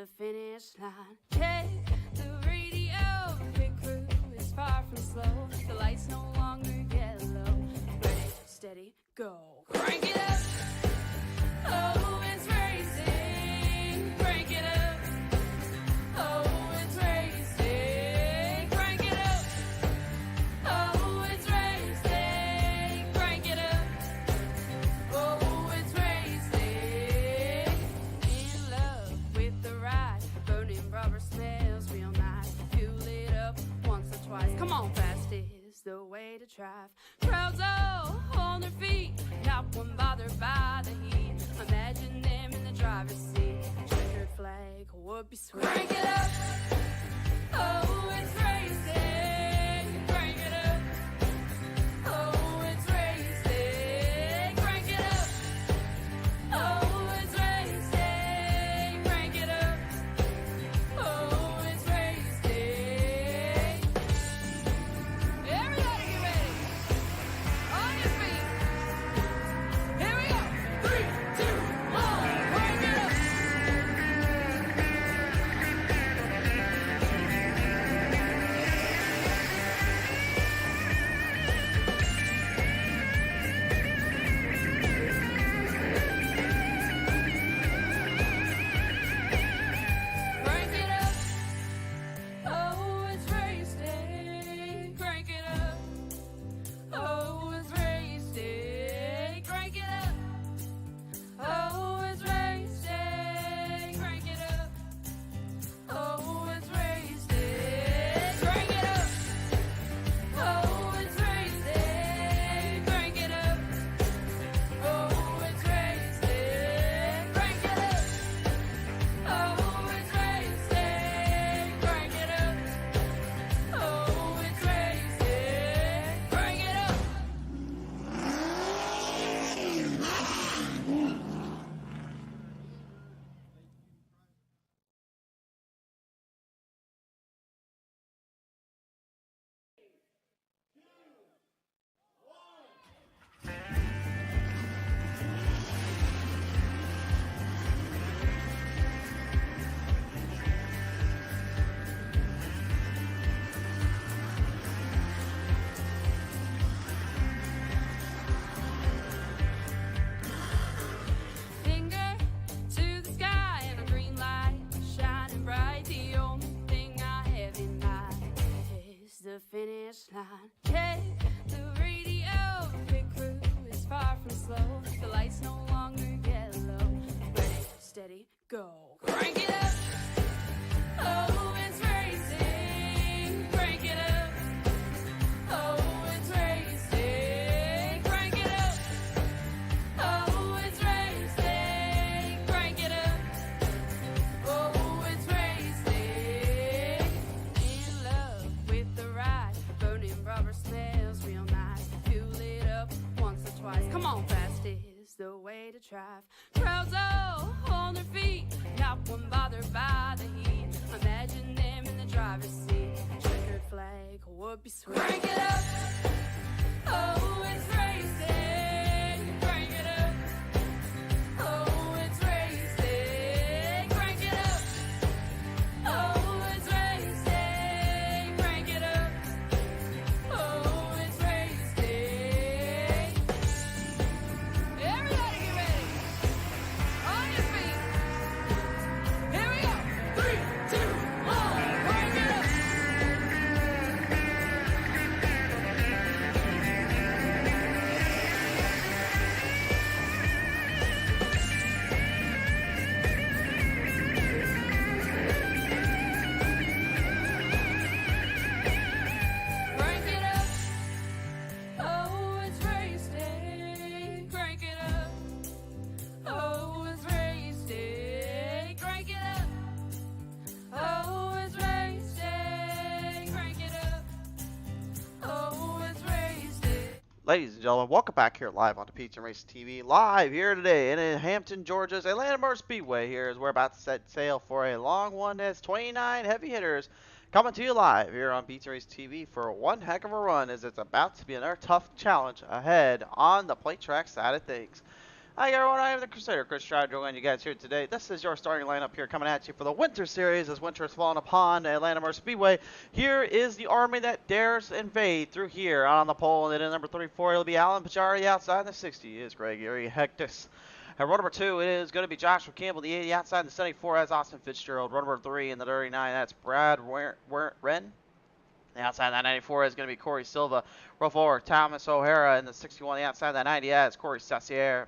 the finish line. Check the radio, pit crew is far from slow. The lights no longer yellow. Ready, steady, go. Crank it up. Oh, it's racing. Crank it up. Oh, it's racing. Crank it up. Oh, it's racing. Crank it up. Oh, it's racing. In love with the ride. Burning rubber smells real nice. Fuel it up once or twice. Come on, fast is the way to drive. Crowds all on their feet, not one bothered by the heat. Imagine them in the driver's seat. Checkered flag would be sweet. Crank it up. Oh, it's racing. Crank it up. Oh, it's racing. Crank it up. Oh, it's racing. Crank it up. Oh, it's racing. Everybody get ready. On your feet. Here we go. 3, 2, 1. Crank it up. Crank it up. Oh, it's race day. Crank it up. Oh, it's race day. Crank it up. Oh, it's race day. Crank it up. Oh, it's race day. Crank it up. Oh, it's race day. Crank it up. Oh, it's race day. Crank it up. Oh, it's race day. Crank it up. Oh, it's race day. Crank it up. Finger to the sky and a green light shining bright. The only thing I have in mind is the finish line. Check the radio, pit crew is far from slow. The lights no longer yellow. Ready, steady, go. Crank it up. Oh, it's racing. Crank it up. Oh, it's racing. Crank it up. Oh, it's racing. Crank it up. Oh, it's racing. In love with the ride. Burning rubber smells real nice. Fuel it up once or twice. Come on, fast is the way to drive. Crowds all on their feet, not one bothered by the heat. Imagine them in the driver's seat. Checkered flag would be sweet. Crank it up. Oh, it's racing. Crank it up. Oh, it's racing. Crank it up. Oh, it's racing. Crank it up. Oh, it's racing. Everybody get ready. On your feet. Here we go. 3, 2, 1. Crank it up. Crank it up. Oh, it's race day. Crank it up. Oh, it's race day. Crank it up. Oh, it's race day. Crank it up. Oh, it's race day. Ladies and gentlemen, welcome back here live on the Pizza and Race TV. Live here today in Hampton, Georgia's Atlanta Motor Speedway here as we're about to set sail for a long one that's 29 heavy hitters coming to you live here on Pizza and Race TV for one heck of a run as it's about to be another tough challenge ahead on the plate track side of things. Hi everyone, I am the Crusader, Chris Stroud, joining you guys here today. This is your starting lineup here coming at you for the Winter Series as winter is falling upon Atlanta Motor Speedway. Here is the army that dares invade through here on the pole, and then at number 34 it'll be Alan Pajari. Outside the 60 is Gregory Hectus. At row number 2 it is going to be Joshua Campbell. The 80 outside the 74 has Austin Fitzgerald. Row number 3 in the 39 that's Brad Wren. The outside of that 94 is going to be Corey Silva. Row 4 Thomas O'Hara. In the 61 the outside of that 90 is Corey Sassier.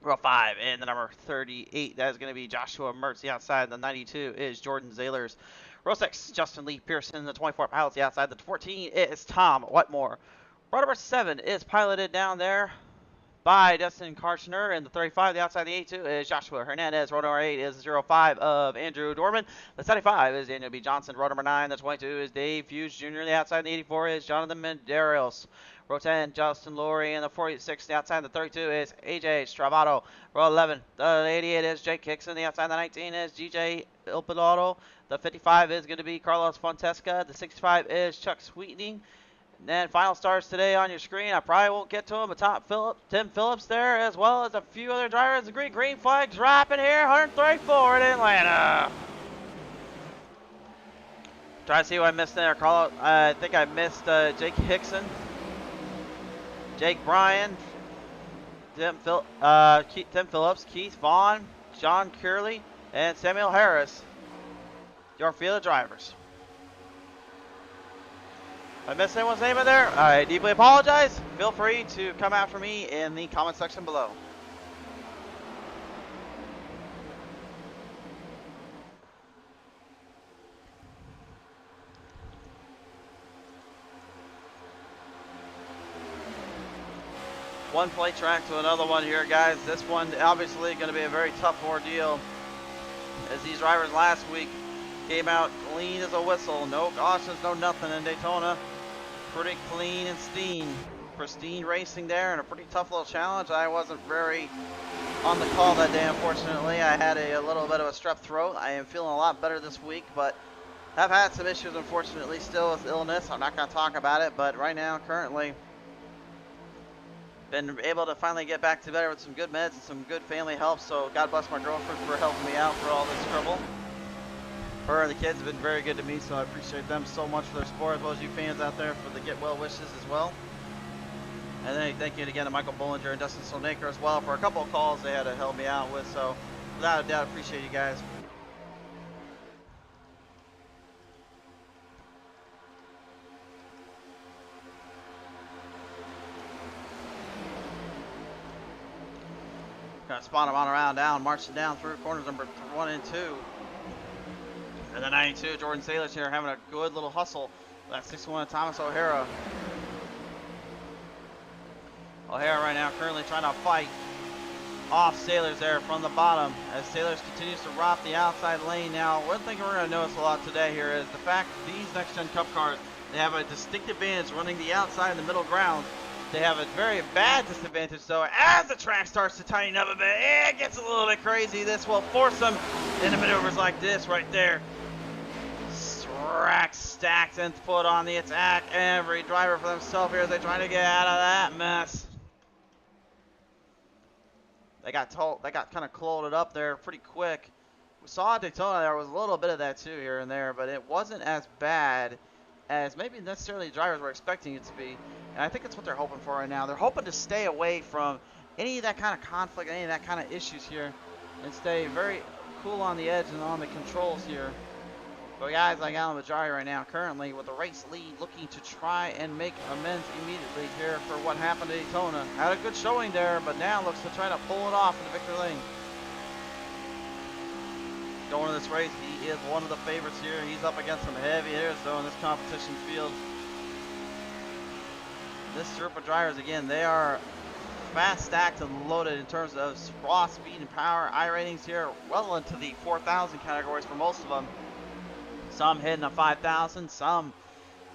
Row 5 and the number 38, that is going to be Joshua Mertz. The outside, the 92 is Jordan Zaylers. Row 6, Justin Lee Pearson. The 24 pilots. The outside, the 14 is Tom Wetmore. Row number 7 is piloted down there by Dustin Karshner. And the 35, the outside, the 82 is Joshua Hernandez. Row number 8 is 05 of Andrew Dorman. The 75 is Daniel B. Johnson. Row number 9, the 22 is Dave Hughes Jr. The outside, the 84 is Jonathan Menderos. Row 10, Justin Laurie, and the 46, the outside, the 32 is AJ Stravato. Row 11, the 88 is Jake Hickson. The outside, the 19 is GJ Ilpidotto. The 55 is going to be Carlos Fontesca. The 65 is Chuck Sweetening. And then final stars today on your screen. I probably won't get to them, but Tim Phillips there, as well as a few other drivers. The green flag dropping here, 134 in Atlanta. Try to see who I missed there. Carlos, I think I missed Jake Hickson. Jake Bryan, Tim Phillips, Keith Vaughn, John Curley, and Samuel Harris. Your field of drivers. If I missed anyone's name in there, I deeply apologize. Feel free to come after me in the comment section below. One plate track to another one here, guys. This one obviously going to be a very tough ordeal, as these drivers last week came out clean as a whistle. No cautions, no nothing in Daytona. Pretty clean and pristine racing there, and a pretty tough little challenge. I wasn't very on the call that day, unfortunately. I had a little bit of a strep throat. I am feeling a lot better this week, but have had some issues, unfortunately, still with illness. I'm not going to talk about it, but right now, currently, been able to finally get back to better with some good meds and some good family help, so God bless my girlfriend for helping me out for all this trouble. Her and the kids have been very good to me, so I appreciate them so much for their support, as well as you fans out there for the get well wishes as well. And then thank you again to Michael Bollinger and Dustin Slonaker as well for a couple of calls they had to help me out with, so without a doubt, appreciate you guys. Gonna spot him on around down, marching down through corners number 1 and 2. And the 92, Jordan Sailors here having a good little hustle. That 61 Thomas O'Hara. O'Hara right now currently trying to fight off Sailors there from the bottom, as Sailors continues to rob the outside lane. Now, one thing we're going to notice a lot today here is the fact that these next-gen Cup cars, they have a distinct advantage running the outside and the middle ground. They have a very bad disadvantage, though, as the track starts to tighten up a bit. It gets a little bit crazy. This will force them into maneuvers like this right there. Track stacked and put on the attack. Every driver for themselves here as they try to get out of that mess. They got kind of clouded up there pretty quick. We saw at Daytona there was a little bit of that too here and there, but it wasn't as bad as maybe necessarily the drivers were expecting it to be. And I think that's what they're hoping for right now. They're hoping to stay away from any of that kind of conflict, any of that kind of issues here, and stay very cool on the edge and on the controls here. But guys like Alan Majari right now, currently with the race lead, looking to try and make amends immediately here for what happened at Daytona. Had a good showing there, but now looks to try to pull it off in the victory lane. Going to this race, he is one of the favorites here. He's up against some heavy hitters though in this competition field. This group of drivers, again, they are fast, stacked, and loaded in terms of raw speed and power. I ratings here well into the 4,000 categories for most of them. Some hitting a 5,000, some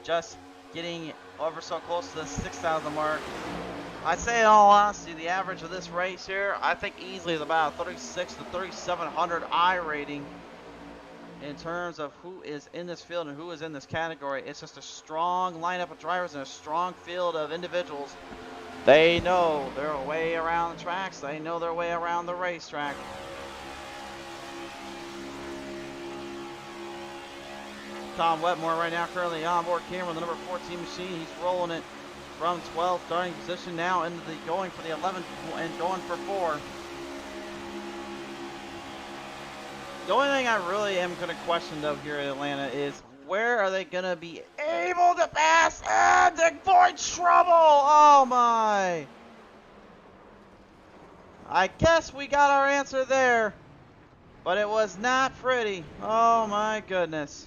just getting over so close to the 6,000 mark. I'd say in all honesty, the average of this race here, I think easily is about 36 to 3,700 I rating in terms of who is in this field and who is in this category. It's just a strong lineup of drivers and a strong field of individuals They know their way around the tracks. They know their way around the racetrack. Tom Wetmore right now currently on board camera, the number 14 machine. He's rolling it from 12th starting position now into the going for the 11th and going for 4. The only thing I really am going to question though here in Atlanta is where are they going to be able to pass and avoid trouble? Oh my! I guess we got our answer there, but it was not pretty. Oh my goodness.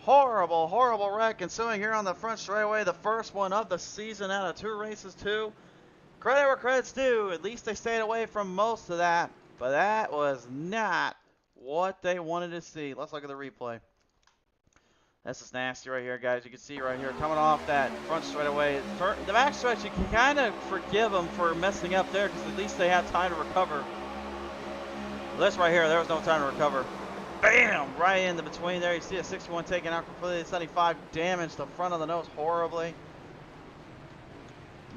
Horrible, horrible wreck ensuing here on the front straightaway. The first one of the season out of 2 races too. Credit where credit's due. At least they stayed away from most of that, but that was not what they wanted to see. Let's look at the replay. This is nasty right here, guys. You can see right here coming off that front straightaway. The back stretch, you can kind of forgive them for messing up there because at least they had time to recover. This right here, there was no time to recover. Bam! Right in the between there. You see a 61 taken out completely. 75 damaged the front of the nose horribly.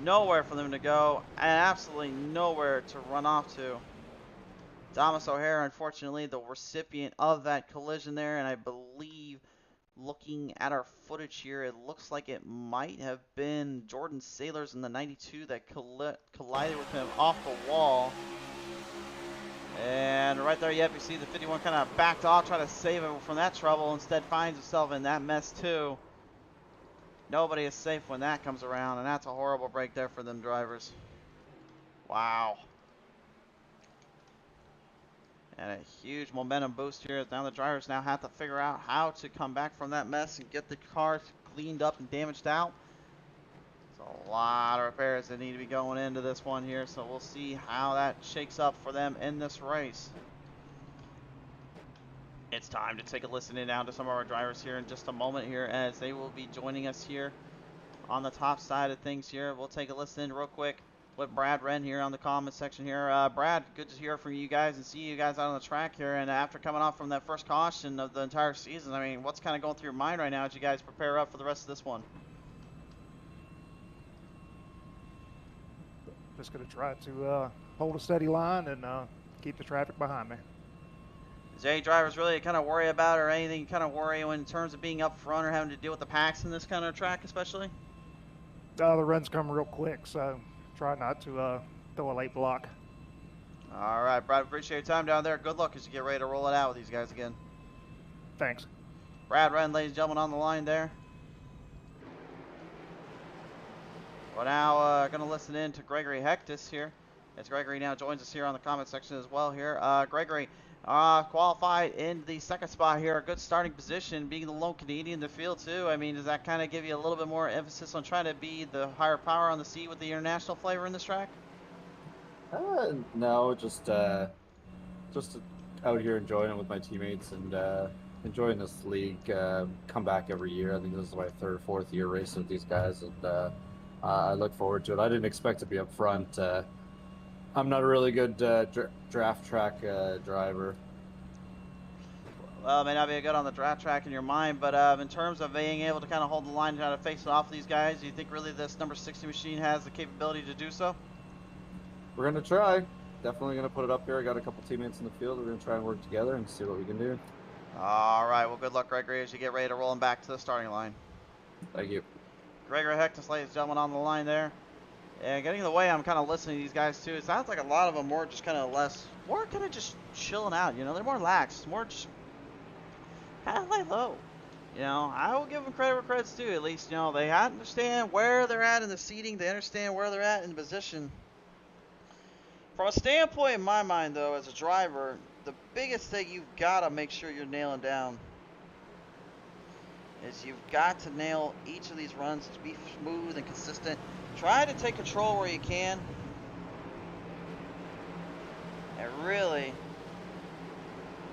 Nowhere for them to go, and absolutely nowhere to run off to. Thomas O'Hara, unfortunately, the recipient of that collision there, and I believe, looking at our footage here, it looks like it might have been Jordan Sailors in the 92 that collided with him off the wall. And right there, yep, you see the 51 kind of backed off, trying to save him from that trouble. Instead, finds himself in that mess too. Nobody is safe when that comes around, and that's a horrible break there for them drivers. Wow. And a huge momentum boost here. Now the drivers now have to figure out how to come back from that mess and get the cars cleaned up and damaged out. A lot of repairs that need to be going into this one here, so we'll see how that shakes up for them in this race. It's time to take a listen in now to some of our drivers here in just a moment here as they will be joining us here on the top side of things here. We'll take a listen in real quick with Brad Wren here on the comment section here. Brad, good to hear from you guys and see you guys out on the track here. And after coming off from that first caution of the entire season, I mean, what's kind of going through your mind right now as you guys prepare up for the rest of this one? Just going to try to hold a steady line and keep the traffic behind me. Is there any drivers really kind of worry about or anything you kind of worry in terms of being up front or having to deal with the packs in this kind of track especially? The runs come real quick, so try not to throw a late block. All right, Brad, appreciate your time down there. Good luck as you get ready to roll it out with these guys again. Thanks. Brad Wren, ladies and gentlemen, on the line there. We're now going to listen in to Gregory Hectus here, as Gregory now joins us here on the comment section as well here. Gregory qualified in the second spot here, a good starting position, being the lone Canadian in the field too. I mean, does that kind of give you a little bit more emphasis on trying to be the higher power on the seat with the international flavor in this track? No, just out here enjoying it with my teammates and enjoying this league. Come back every year. I think this is my 3rd or 4th year racing with these guys, and I look forward to it. I didn't expect to be up front. I'm not a really good draft track driver. Well, it may not be good on the draft track in your mind, but in terms of being able to kind of hold the line and try to face it off these guys, do you think really this number 60 machine has the capability to do so? We're going to try. Definitely going to put it up here. I got a couple teammates in the field. We're going to try and work together and see what we can do. All right. Well, good luck, Gregory, as you get ready to roll him back to the starting line. Thank you. Gregory Hectus, ladies and gentlemen, on the line there. And getting in the way, I'm kind of listening to these guys too. It sounds like a lot of them more just kind of more kind of just chilling out. You know, they're more lax, more just kind of lay low. You know, I will give them credit where credit's due. At least, you know, they understand where they're at in the seating. They understand where they're at in the position. From a standpoint in my mind, though, as a driver, the biggest thing you've got to make sure you're nailing down is you've got to nail each of these runs to be smooth and consistent. Try to take control where you can. And really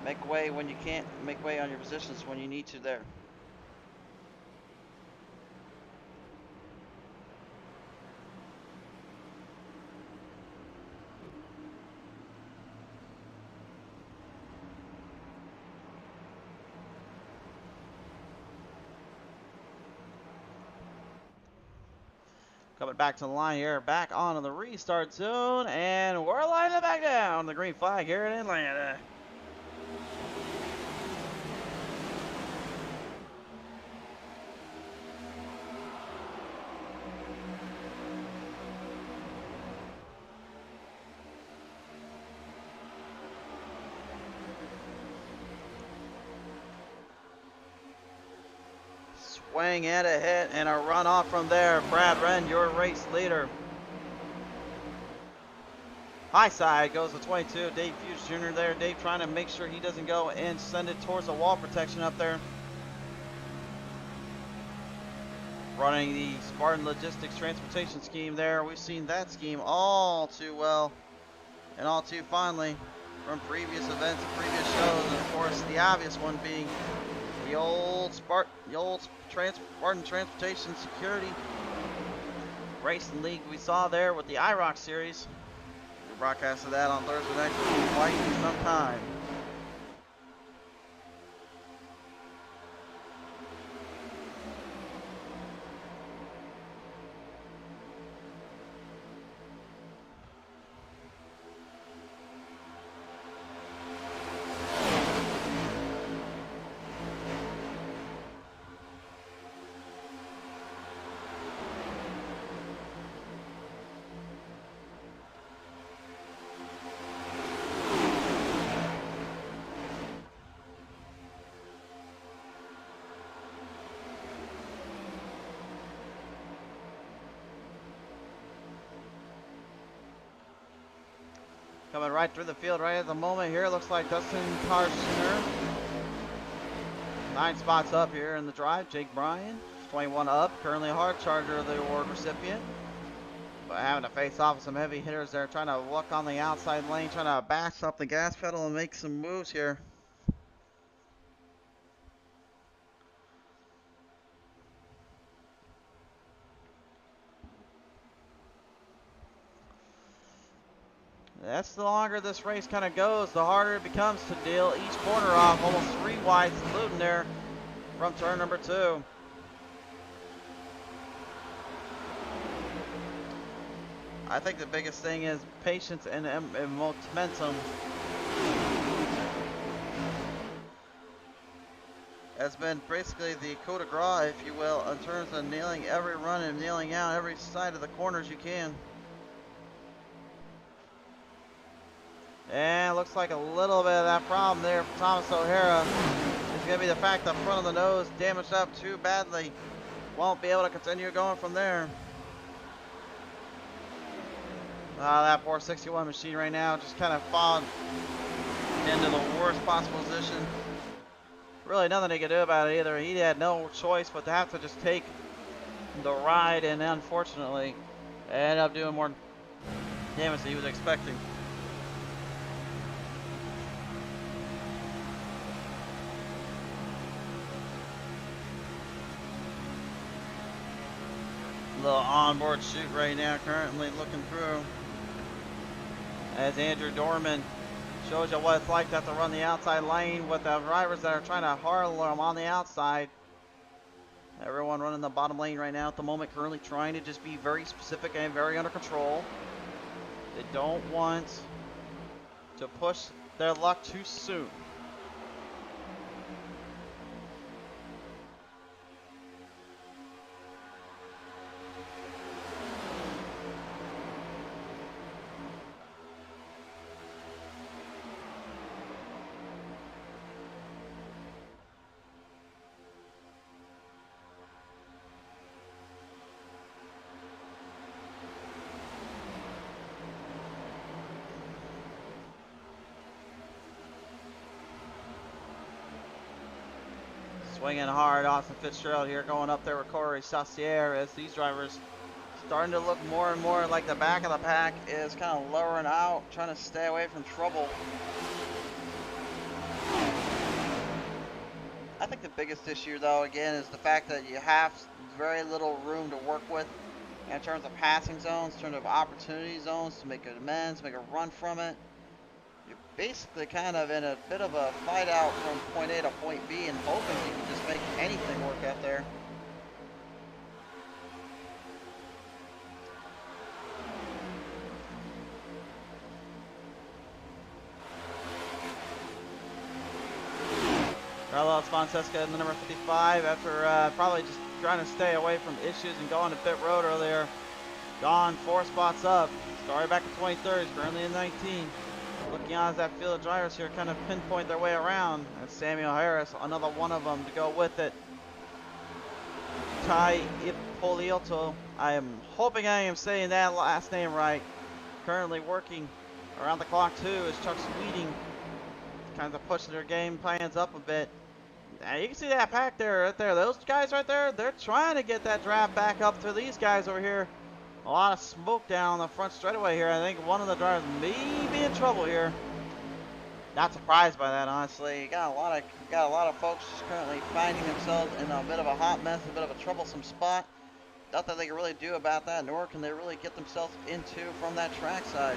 make way when you can't. Make way on your positions when you need to there. Coming back to the line here, back onto the restart zone, and we're lining it back down. The green flag here in Atlanta. Swing and a hit and a run off from there. Brad Wren, your race leader. High side goes to 22. Dave Hughes Jr. there. Dave trying to make sure he doesn't go and send it towards the wall protection up there. Running the Spartan Logistics Transportation Scheme there. We've seen that scheme all too well and all too fondly from previous events and previous shows. And of course, the obvious one being the old Spartan Transportation Security Racing League we saw there with the IROC series. We broadcasted that on Thursday night for quite some time. Coming right through the field right at the moment here. Looks like Dustin Karshner. 9 spots up here in the drive. Jake Bryan, 21 up. Currently a hard charger of the award recipient. But having to face off with some heavy hitters there. Trying to look on the outside lane. Trying to bash up the gas pedal and make some moves here. That's the longer this race kind of goes, the harder it becomes to deal each corner off. Almost 3 wide saluting there from turn number 2. I think the biggest thing is patience and momentum. Has been basically the coup de grace, if you will, in terms of nailing every run and nailing out every side of the corners you can. And looks like a little bit of that problem there for Thomas O'Hara is going to be the fact the front of the nose damaged up too badly. Won't be able to continue going from there. That poor 61 machine right now just kind of falling into the worst possible position. Really nothing he could do about it either. He had no choice but to have to just take the ride, and unfortunately ended up doing more damage than he was expecting. Little onboard shoot right now, currently looking through as Andrew Dorman shows you what it's like to have to run the outside lane with the drivers that are trying to hurl them on the outside. Everyone running the bottom lane right now at the moment, currently trying to just be very specific and very under control. They don't want to push their luck too soon. Swinging hard, Austin Fitzgerald here going up there with Corey Saucier as these drivers starting to look more and more like the back of the pack is kind of lowering out, trying to stay away from trouble. I think the biggest issue though, again, is the fact that you have very little room to work with in terms of passing zones, in terms of opportunity zones to make amends, make a run from it. You're basically kind of in a bit of a fight out from point A to point B and hoping you can just make anything work out there. Carlos Fonseca, the number 55, after probably just trying to stay away from issues and going to pit road earlier. Gone 4 spots up. Started back at 23rd, currently in 19. Looking on as that field of drivers here kind of pinpoint their way around. That's Samuel Harris, another one of them to go with it. Ty Ippolito, I am hoping I am saying that last name right. Currently working around the clock too is Chuck Sweeting. Kind of pushing their game plans up a bit. Now you can see that pack there, right there. Those guys right there, they're trying to get that draft back up to these guys over here. A lot of smoke down the front straightaway here. I think one of the drivers may be in trouble here. Not surprised by that, honestly. You got a lot of folks currently finding themselves in a bit of a hot mess, a bit of a troublesome spot. Nothing they can really do about that, nor can they really get themselves into from that track side.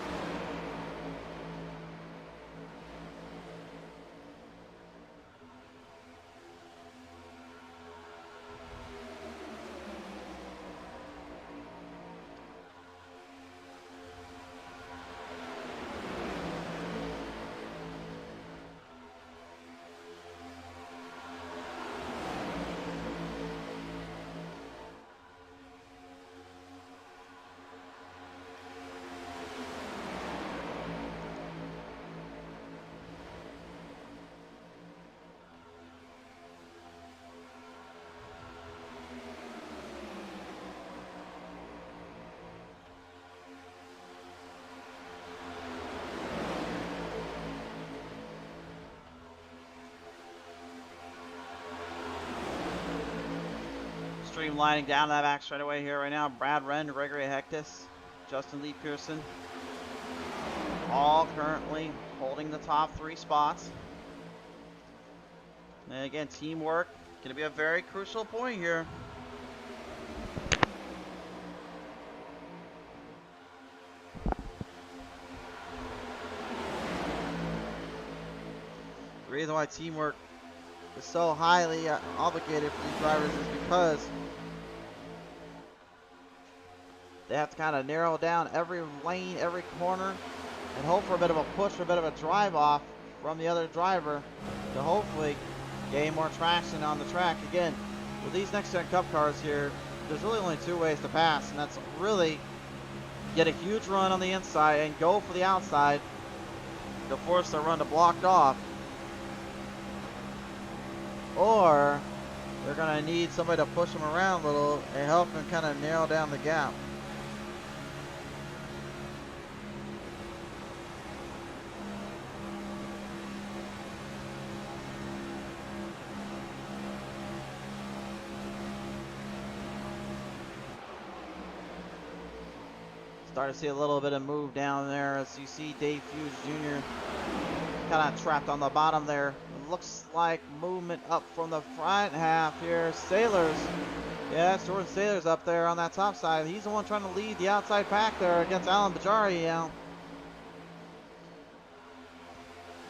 Streamlining down that back straightaway here right now. Brad Wren, Gregory Hectus, Justin Lee Pearson, all currently holding the top 3 spots. And again, teamwork going to be a very crucial point here. The reason why teamwork is so highly obligated for these drivers is because they have to kind of narrow down every lane, every corner, and hope for a bit of a push, or a bit of a drive off from the other driver to hopefully gain more traction on the track. Again, with these next gen cup cars here, there's really only 2 ways to pass, and that's really get a huge run on the inside and go for the outside to force the run to blocked off, or they're going to need somebody to push them around a little and help them kind of narrow down the gap. Starting to see a little bit of move down there as you see Dave Hughes Jr. kind of trapped on the bottom there. It looks like movement up from the front half here. Sailors. Yeah, it's Jordan Sailors up there on that top side. He's the one trying to lead the outside pack there against Alan Bajari. Yeah.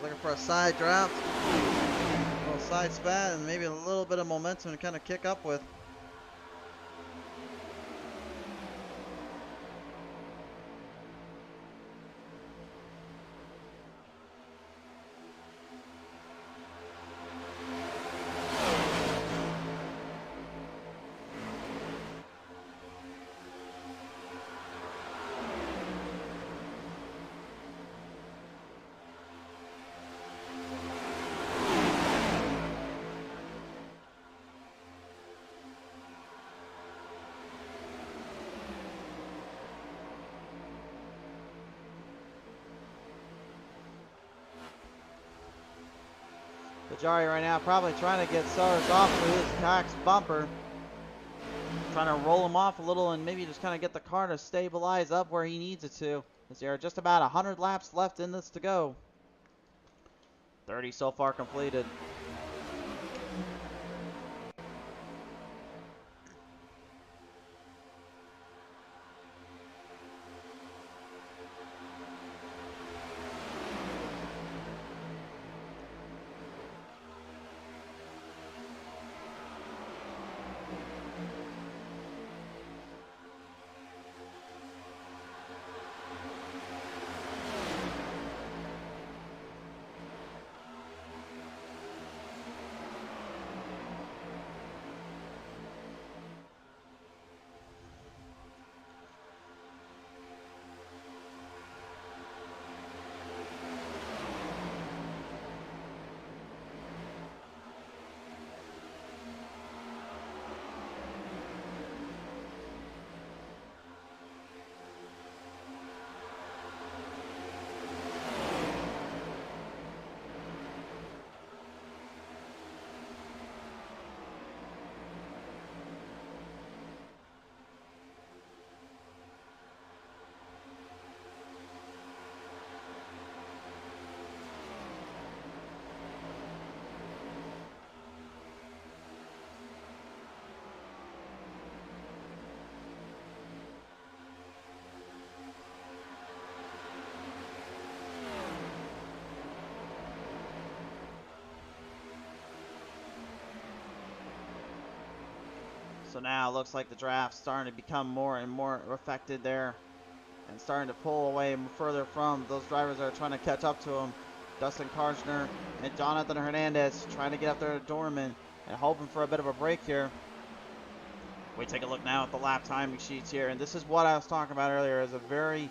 Looking for a side draft. A little side spat and maybe a little bit of momentum to kind of kick up with. Bajari right now probably trying to get Sellers off with his Cox bumper. Trying to roll him off a little and maybe just kind of get the car to stabilize up where he needs it to. As there are just about 100 laps left in this to go. 30 so far completed. So now it looks like the draft's starting to become more and more affected there, and starting to pull away further from those drivers that are trying to catch up to him. Dustin Karshner and Jonathan Hernandez trying to get up there to Dorman and hoping for a bit of a break here. We take a look now at the lap timing sheets here, and this is what I was talking about earlier as a very,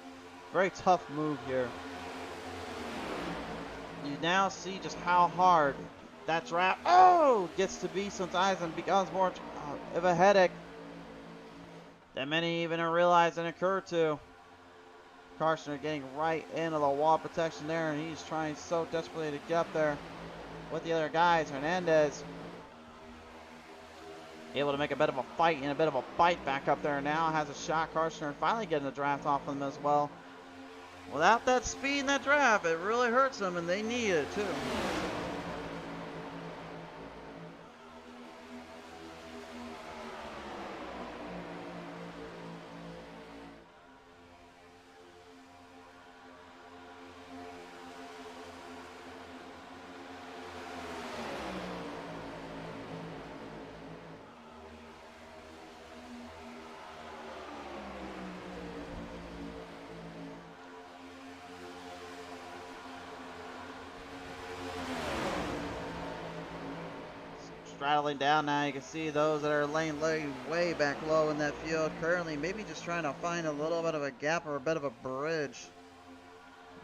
very tough move here. You now see just how hard that draft gets to be sometimes, and becomes more of a headache than many even realize and occur to. Karshner getting right into the wall protection there, and he's trying so desperately to get up there with the other guys. Hernandez able to make a bit of a fight and a bit of a bite back up there. Now has a shot. Karshner finally getting the draft off them as well. Without that speed in that draft, it really hurts them, and they need it too. Straddling down now, you can see those that are laying way back low in that field currently, maybe just trying to find a little bit of a gap or a bit of a bridge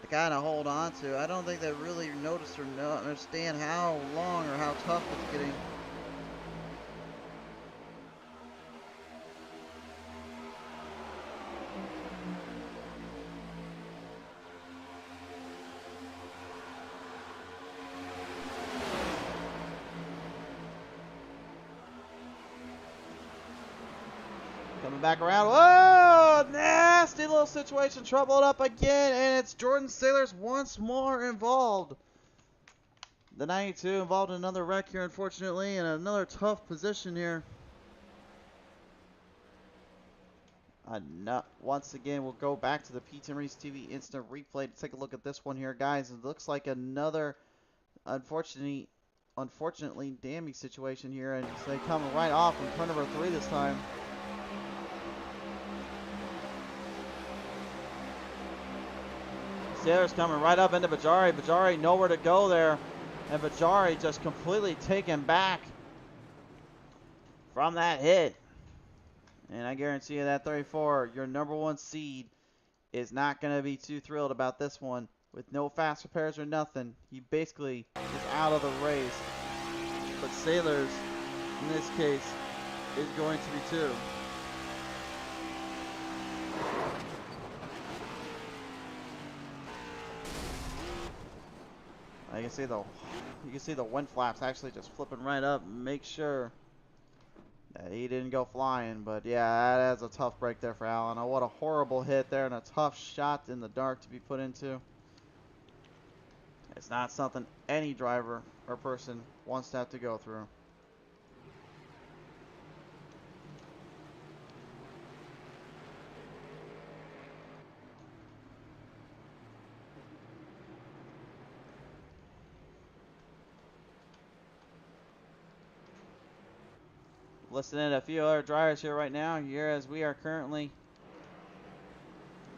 to kind of hold on to. I don't think they really notice or understand how long or how tough it's getting. Coming back around. Whoa! Nasty little situation. Troubled up again. And it's Jordan Sailors once more involved. The 92 involved in another wreck here, unfortunately, and another tough position here. Once again, we'll go back to the Pete and Reese TV instant replay to take a look at this one here, guys. It looks like another, unfortunately damning situation here, and they come right off in turn number 3 this time. Sailors coming right up into Bajari. Bajari nowhere to go there. And Bajari just completely taken back from that hit. And I guarantee you that 34, your number 1 seed, is not going to be too thrilled about this one. With no fast repairs or nothing, he basically is out of the race. But Sailors, in this case, is going to be too. You can see the wind flaps actually just flipping right up. Make sure that he didn't go flying. But yeah, that's a tough break there for Allen. Oh, what a horrible hit there, and a tough shot in the dark to be put into. It's not something any driver or person wants to have to go through. Listening to a few other drivers here right now, here as we are currently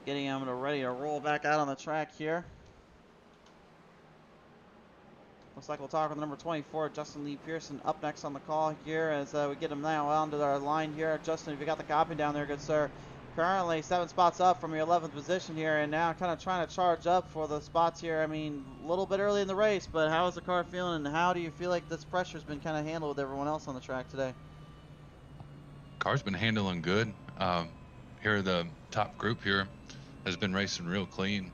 getting them ready to roll back out on the track here. Looks like we'll talk with number 24, Justin Lee Pearson, up next on the call here as we get him now onto our line here. Justin, if you got the copy down there, good sir. Currently 7 spots up from your 11th position here, and now kind of trying to charge up for the spots here. I mean, a little bit early in the race, but how is the car feeling, and how do you feel like this pressure's been kind of handled with everyone else on the track today? Car's been handling good. Here, the top group here has been racing real clean.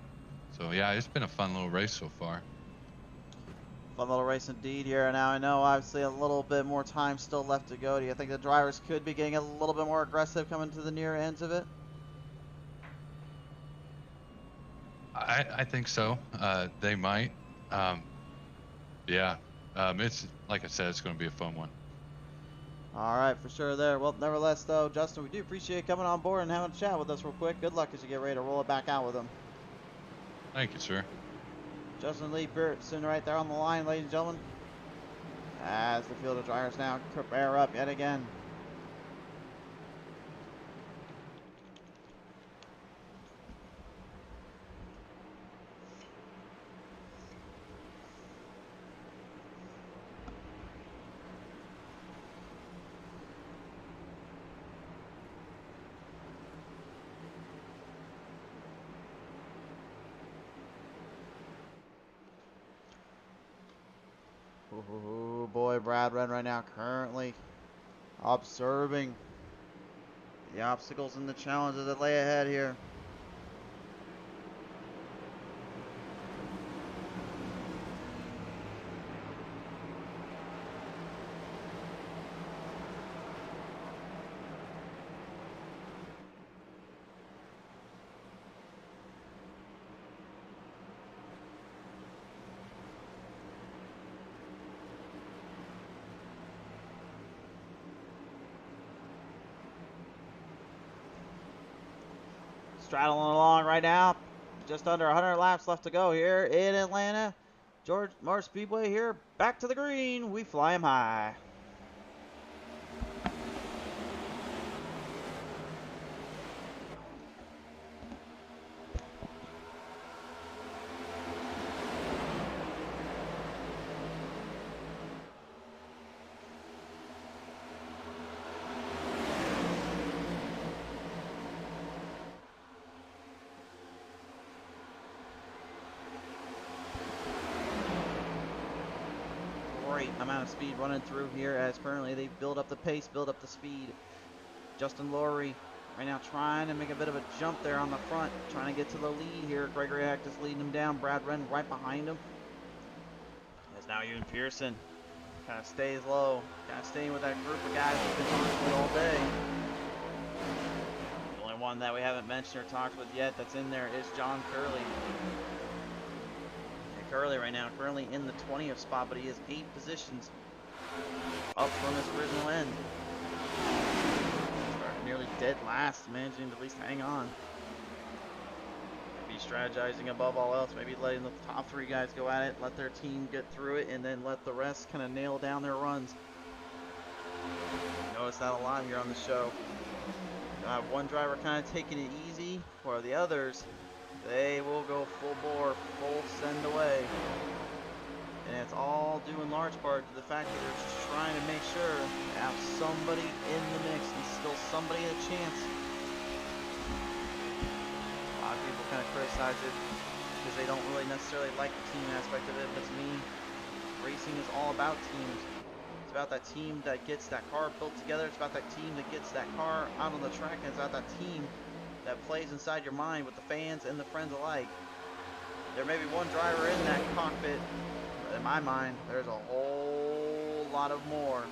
So yeah, it's been a fun little race so far. Fun little race indeed here. Now I know obviously a little bit more time still left to go. Do you think the drivers could be getting a little bit more aggressive coming to the near ends of it? I think so. They might. Yeah. It's like I said, it's going to be a fun one. All right, for sure there. Well, nevertheless, though, Justin, we do appreciate coming on board and having a chat with us real quick. Good luck as you get ready to roll it back out with them. Thank you, sir. Justin Lee Pearson right there on the line, ladies and gentlemen. As the field of drivers now prepare up yet again. Oh boy, Brad Wren right now currently observing the obstacles and the challenges that lay ahead here. Straddling along right now. Just under 100 laps left to go here in Atlanta. George Moore Speedway here. Back to the green. We fly 'em high. Great amount of speed running through here as currently they build up the pace, build up the speed. Justin Laurie right now trying to make a bit of a jump there on the front, trying to get to the lead here. Gregory Heck just leading him down. Brad Wren right behind him. As now Ewan Pearson kind of stays low, kind of staying with that group of guys who've been on it all day. The only one that we haven't mentioned or talked with yet that's in there is John Curley. Curley right now, currently in the 20th spot, but he is 8 positions up from his original end. Started nearly dead last, managing to at least hang on. Maybe strategizing above all else, maybe letting the top 3 guys go at it, let their team get through it, and then let the rest kind of nail down their runs. Notice that a lot here on the show. You'll have one driver kind of taking it easy, while the others, they will go full bore, full send away. And it's all due in large part to the fact that they're just trying to make sure they have somebody in the mix and still somebody a chance. A lot of people kind of criticize it because they don't really necessarily like the team aspect of it, but to me, racing is all about teams. It's about that team that gets that car built together. It's about that team that gets that car out on the track, and it's about that team that plays inside your mind with the fans and the friends alike. There may be one driver in that cockpit, but in my mind, there's a whole lot of more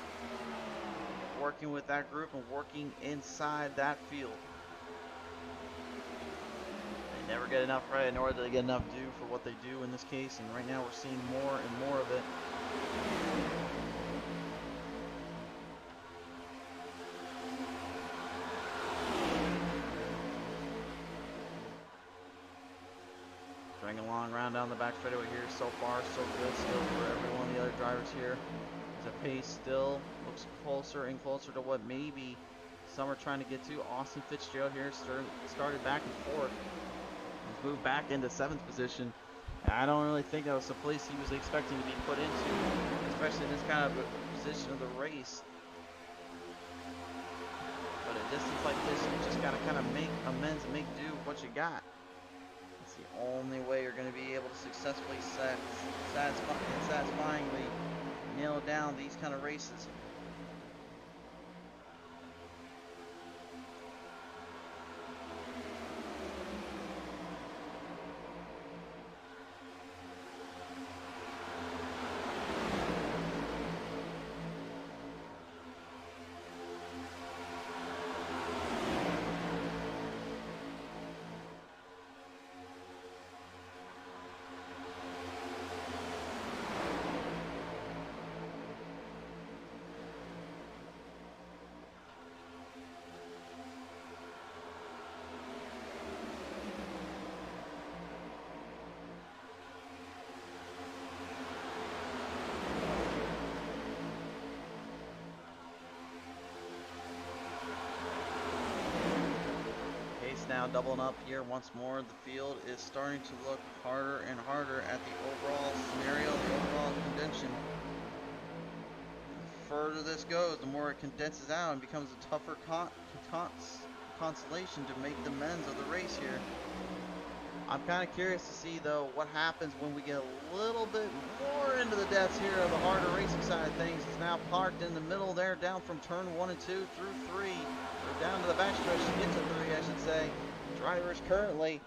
working with that group and working inside that field. They never get enough credit, nor do they get enough due for what they do in this case, and right now we're seeing more and more of it. Along round down the back straightaway here. So far, so good still for every one of the other drivers here. The pace still looks closer and closer to what maybe some are trying to get to. Austin Fitzgerald here started back and forth. He's moved back into 7th position. I don't really think that was the place he was expecting to be put into, especially in this kind of a position of the race. But at a distance like this, you just got to kind of make amends and make do with what you got. The only way you're going to be able to successfully satisfyingly nail down these kind of races. Now doubling up here once more. The field is starting to look harder and harder at the overall scenario, the overall contention. The further this goes, the more it condenses out and becomes a tougher constellation to make the men's of the race here. I'm kind of curious to see, though, what happens when we get a little bit more into the depths here of the harder racing side of things. It's now parked in the middle there, down from turn 1 and 2 through 3. Or down to the backstretch to get to 3, I should say. Drivers currently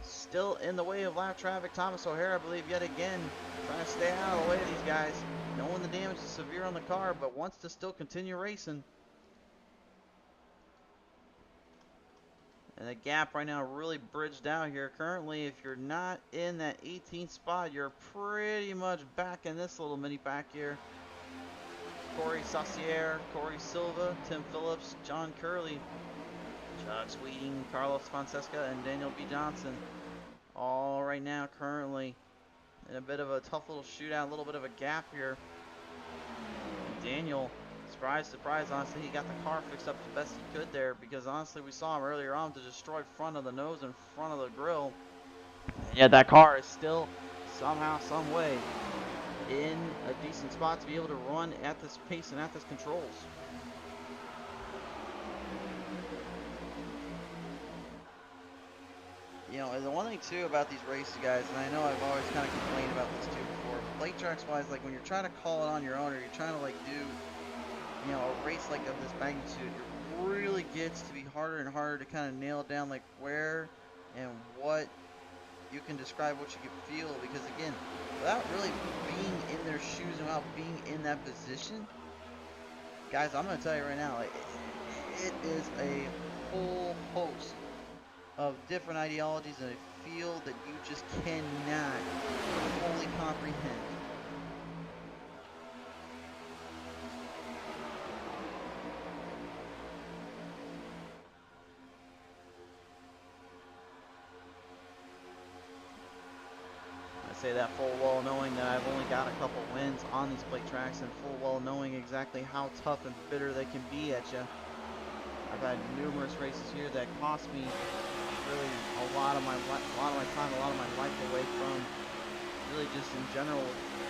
still in the way of lap traffic. Thomas O'Hara, I believe, yet again, trying to stay out of the way of these guys. Knowing the damage is severe on the car, but wants to still continue racing. And the gap right now really bridged out here. Currently, if you're not in that 18th spot, you're pretty much back in this little mini pack here. Corey Saucier, Corey Silva, Tim Phillips, John Curley, Chuck Sweeting, Carlos Fonseca, and Daniel B. Johnson. All right now currently in a bit of a tough little shootout, a little bit of a gap here. Daniel, surprise, surprise, honestly, he got the car fixed up the best he could there, because honestly we saw him earlier on to destroy front of the nose and front of the grill. And yet that car is still somehow, some way in a decent spot to be able to run at this pace and at this controls. You know, the one thing too about these races, guys, and I know I've always kind of complained about this too before, plate tracks wise, like when you're trying to call it on your own, or you're trying to like do, you know, a race like of this magnitude, it really gets to be harder and harder to kind of nail down like where and what you can describe what you can feel, because again, without really being in their shoes and without being in that position, guys, I'm going to tell you right now, like, it is a whole host of different ideologies and a field that you just cannot fully comprehend. Say that full well knowing that I've only got a couple wins on these plate tracks, and full well knowing exactly how tough and bitter they can be at you. I've had numerous races here that cost me really a lot of my time, a lot of my life away from really just in general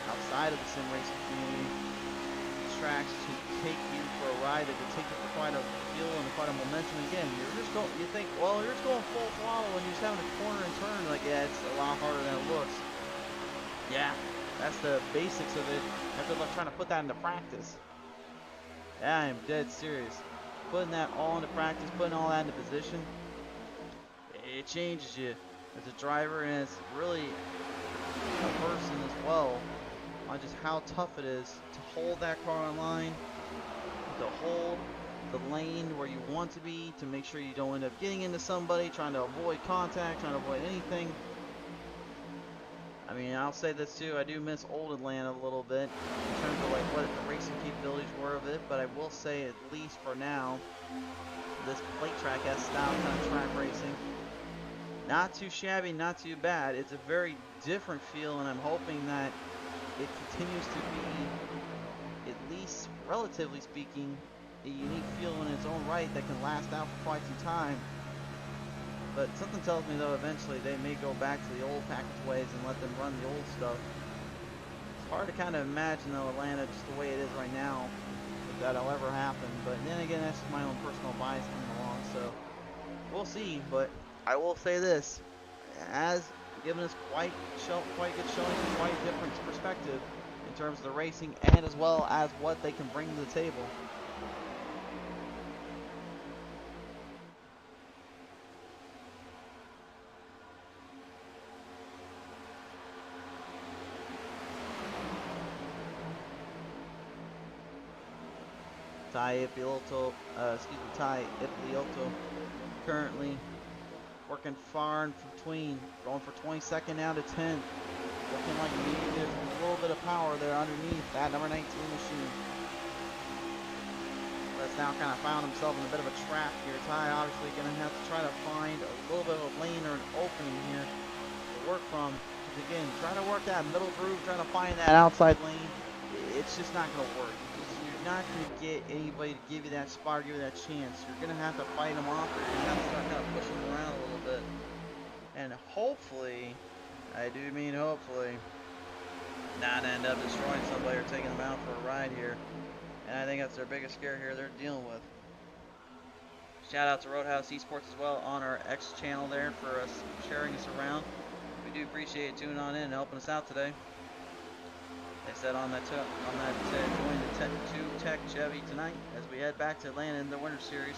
outside of the sim racing community. These tracks to take you for a ride, that can take you for quite a feel and quite a momentum. Again, you think, well, you're just going full throttle and you're just having a corner and turn. Like, yeah, it's a lot harder than it looks. Yeah, that's the basics of it. I have good luck trying to put that into practice. Yeah, I am dead serious. Putting that all into practice, putting all that into position, it changes you as a driver, and it's really a person as well on just how tough it is to hold that car on line, to hold the lane where you want to be, to make sure you don't end up getting into somebody, trying to avoid contact, trying to avoid anything. I mean, I'll say this too, I do miss old Atlanta a little bit in terms of like what the racing capabilities were of it, but I will say, at least for now, this plate track-esque style kind of track racing, not too shabby, not too bad. It's a very different feel, and I'm hoping that it continues to be, at least relatively speaking, a unique feel in its own right that can last out for quite some time. But something tells me, though, eventually they may go back to the old package ways and let them run the old stuff. It's hard to kind of imagine, though, Atlanta just the way it is right now, if that'll ever happen. But then again, that's just my own personal bias coming along, so we'll see. But I will say this, as given us quite good showing, quite different perspective in terms of the racing, and as well as what they can bring to the table. Ty Ippolioto currently working far in between, going for 22nd now to 10th. Looking like maybe there's a little bit of power there underneath that number 19 machine. That's now kind of found himself in a bit of a trap here. Ty obviously going to have to try to find a little bit of a lane or an opening here to work from. Because again, trying to work that middle groove, trying to find that outside lane, it's just not going to work. Not going to get anybody to give you that spot or give you that chance. You're going to have to fight them off, or you're going to have to start kind of pushing them around a little bit. And hopefully, I do mean hopefully, not end up destroying somebody or taking them out for a ride here. And I think that's their biggest scare here they're dealing with. Shout out to Roadhouse Esports as well on our X channel there for us sharing us around. We do appreciate you tuning on in and helping us out today. They said on that going to Tech Chevy tonight as we head back to Atlanta in the Winter Series.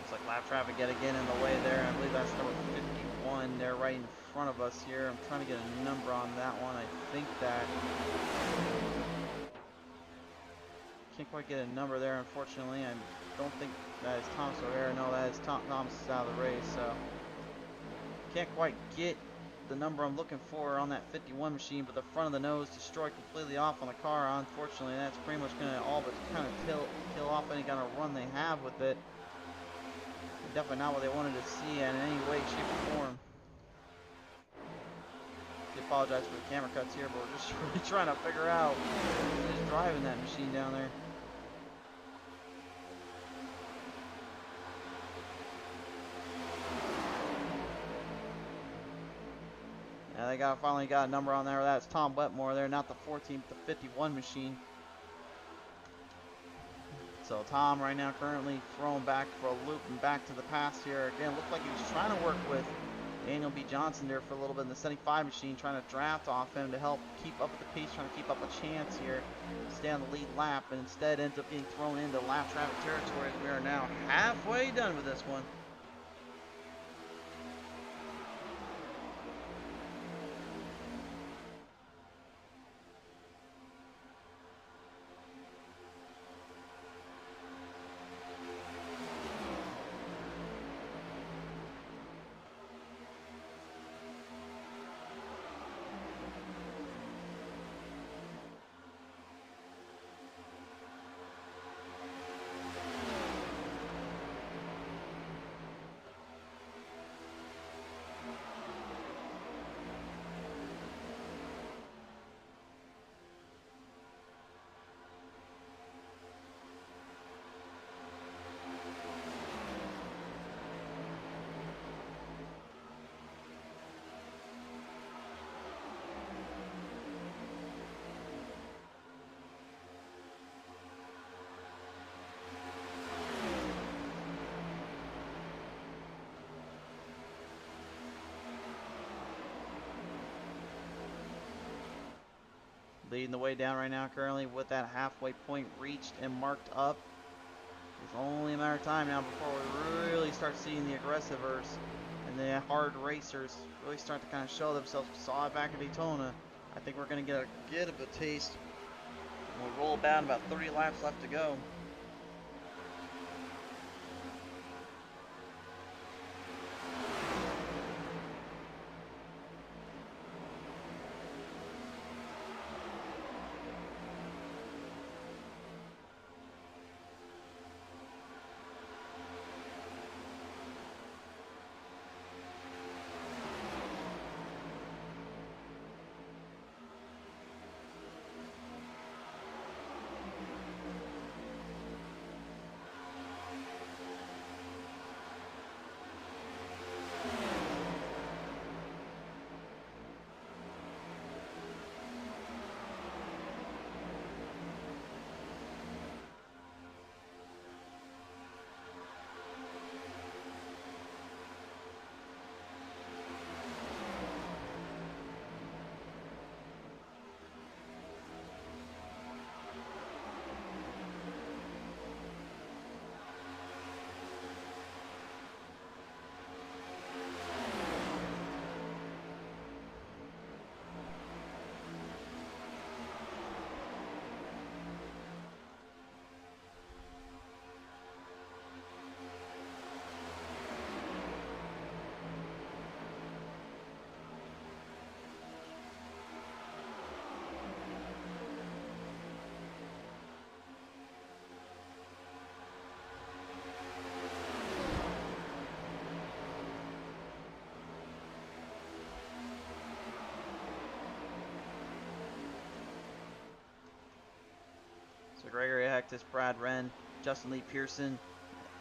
Looks like lap traffic yet again in the way there. I believe that's number 51 there right in front of us here. I'm trying to get a number on that one. I think that... Can't quite get a number there, unfortunately. I don't think that is Thomas O'Hara. No, that is Thomas is out of the race, so... Can't quite get the number I'm looking for on that 51 machine, but the front of the nose destroyed completely off on the car. Unfortunately, that's pretty much going to all but kind of kill off any kind of run they have with it. Definitely not what they wanted to see in any way, shape, or form. I apologize for the camera cuts here, but we're just really trying to figure out who's driving that machine down there. Yeah, they finally got a number on there. That's Tom Wetmore there, not the 14, but the 51 machine. So Tom right now currently throwing back for a loop and back to the pass here. Again, looked like he was trying to work with Daniel B. Johnson there for a little bit in the 75 machine, trying to draft off him to help keep up with the pace, trying to keep up a chance here, stay on the lead lap, and instead ends up getting thrown into lap traffic territory as we are now halfway done with this one. Leading the way down right now currently with that halfway point reached and marked up. It's only a matter of time now before we really start seeing the aggressivers and the hard racers really start to kind of show themselves. We saw it back at Daytona. I think we're going to get a bit of a taste. We'll roll about 30 laps left to go. Gregory Hectus, Brad Wren, Justin Lee Pearson,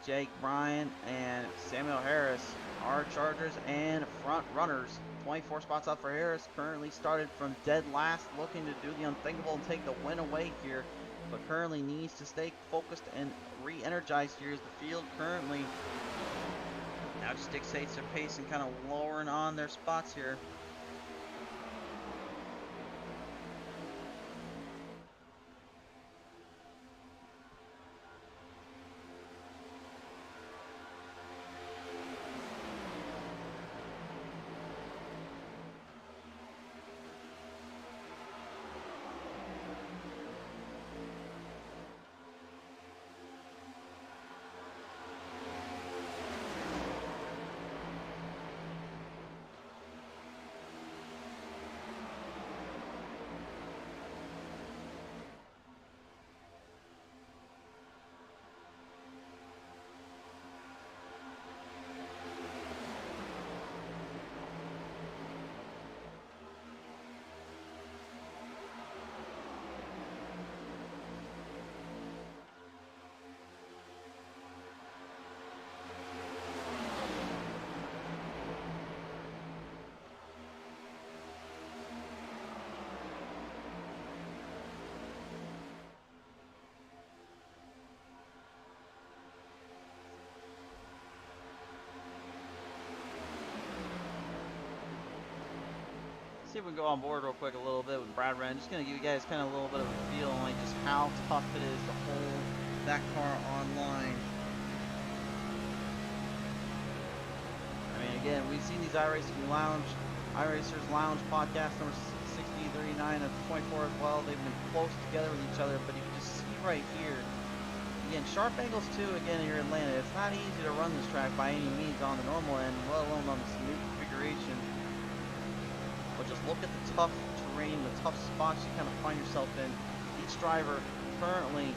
Jake Bryan, and Samuel Harris are Chargers and front runners. 24 spots up for Harris. Currently started from dead last, looking to do the unthinkable and take the win away here, but currently needs to stay focused and re-energized here as the field currently now just dictates their pace and kind of lowering on their spots here. See if we can go on board real quick a little bit with Brad Wren. Just going to give you guys kind of a little bit of a feel on like just how tough it is to hold that car online. I mean, again, we've seen these iRacers Lounge podcast number 6039 of 24 as well. They've been close together with each other, but you can just see right here. Again, sharp angles too, again, here in Atlanta. It's not easy to run this track by any means on the normal end, let alone on this new configuration. But just look at the tough terrain, the tough spots you kind of find yourself in. Each driver currently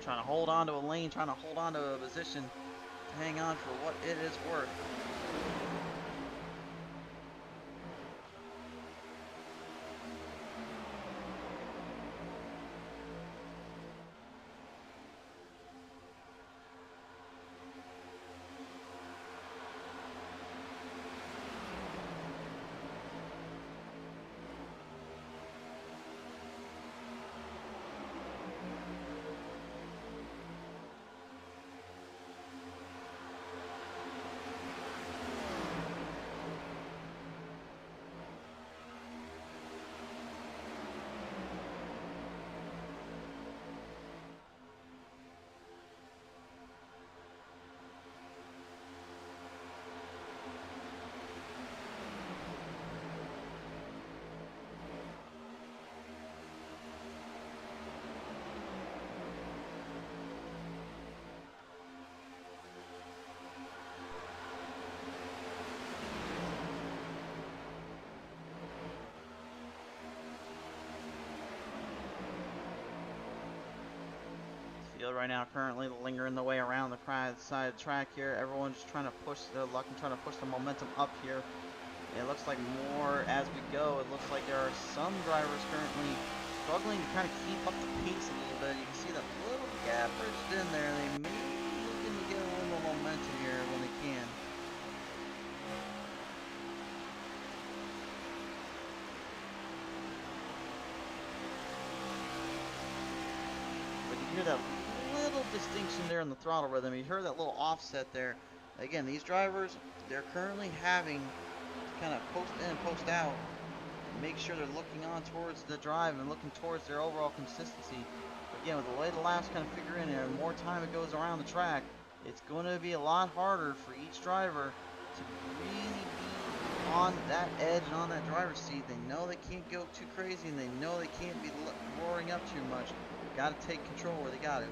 trying to hold on to a lane, trying to hold on to a position to hang on for what it is worth. Field right now currently lingering the way around the side of the track here. Everyone's just trying to push their luck and trying to push the momentum up here. It looks like more as we go. It looks like there are some drivers currently struggling to kind of keep up the pace a little bit. You can see that little gap bridged in there. They may be looking to get a little more momentum here when they can. But you hear that little distinction there in the throttle rhythm. You heard that little offset there. Again, these drivers, they're currently having to kind of post in and post out, make sure they're looking on towards the drive and looking towards their overall consistency. Again, with the way the laps kind of figure in there, the more time it goes around the track, it's going to be a lot harder for each driver to really be on that edge and on that driver's seat. They know they can't go too crazy, and they know they can't be roaring up too much. Got to take control where they got to.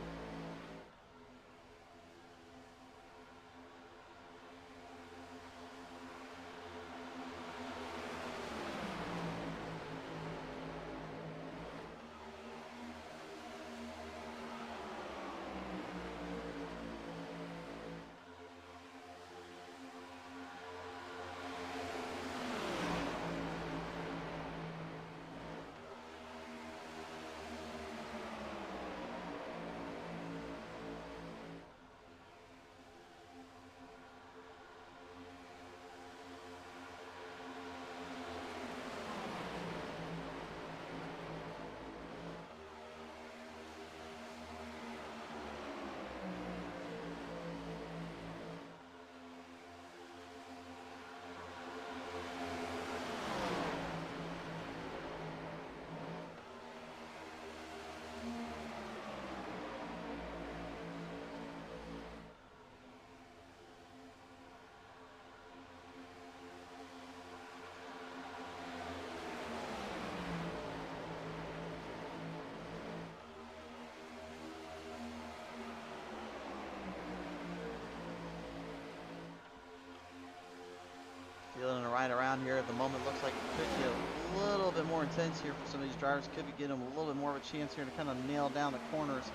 Feeling right around here at the moment. Looks like it could get a little bit more intense here for some of these drivers. Could be getting them a little bit more of a chance here to kind of nail down the corners.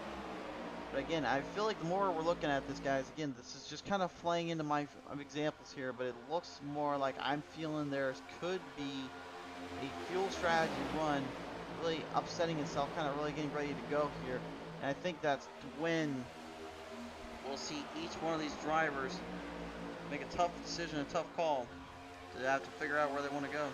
But again, I feel like the more we're looking at this, guys, again, this is just kind of flaying into my examples here, but it looks more like I'm feeling there could be a fuel strategy run really upsetting itself, kind of really getting ready to go here. And I think that's when we'll see each one of these drivers make a tough decision, a tough call to have to figure out where they want to go.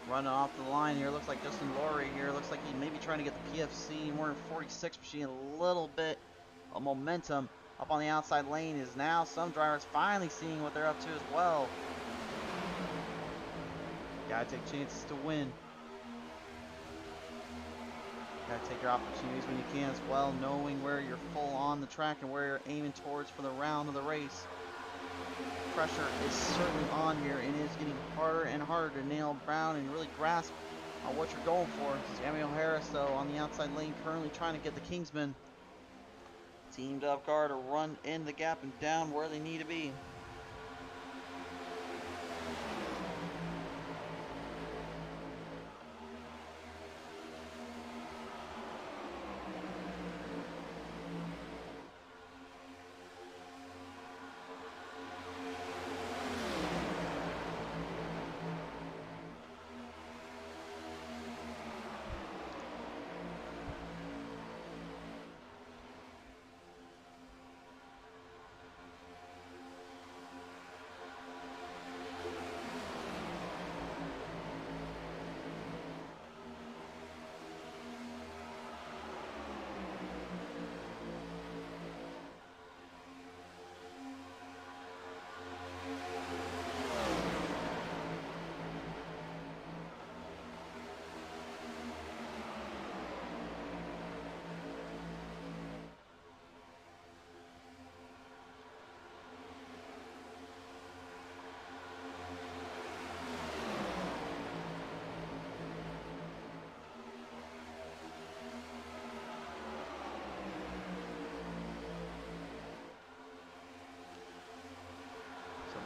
Running off the line here, looks like Justin Laurie here. Looks like he may be trying to get the PFC more than 46 machine. A little bit of momentum up on the outside lane is now some drivers finally seeing what they're up to as well. Gotta take chances to win. Gotta take your opportunities when you can as well, knowing where you're full on the track and where you're aiming towards for the round of the race. Pressure is certainly on here and it is getting harder and harder to nail down and really grasp on what you're going for. Samuel Harris, though, on the outside lane, currently trying to get the Kingsman teamed up car to run in the gap and down where they need to be.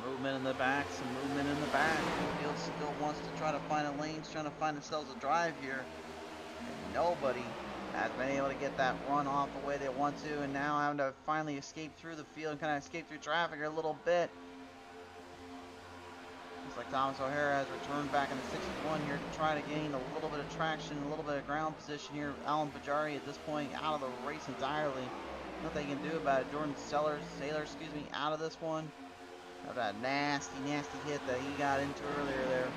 Movement in the back, some movement in the back. The field still wants to try to find a lane, trying to find themselves a drive here. And nobody has been able to get that run off the way they want to, and now having to finally escape through the field and kind of escape through traffic a little bit. Looks like Thomas O'Hara has returned back in the 61 here to try to gain a little bit of traction, a little bit of ground position here. Alan Bajari at this point out of the race entirely. Nothing he can do about it. Jordan Saylor, out of this one. Of that nasty hit that he got into earlier there.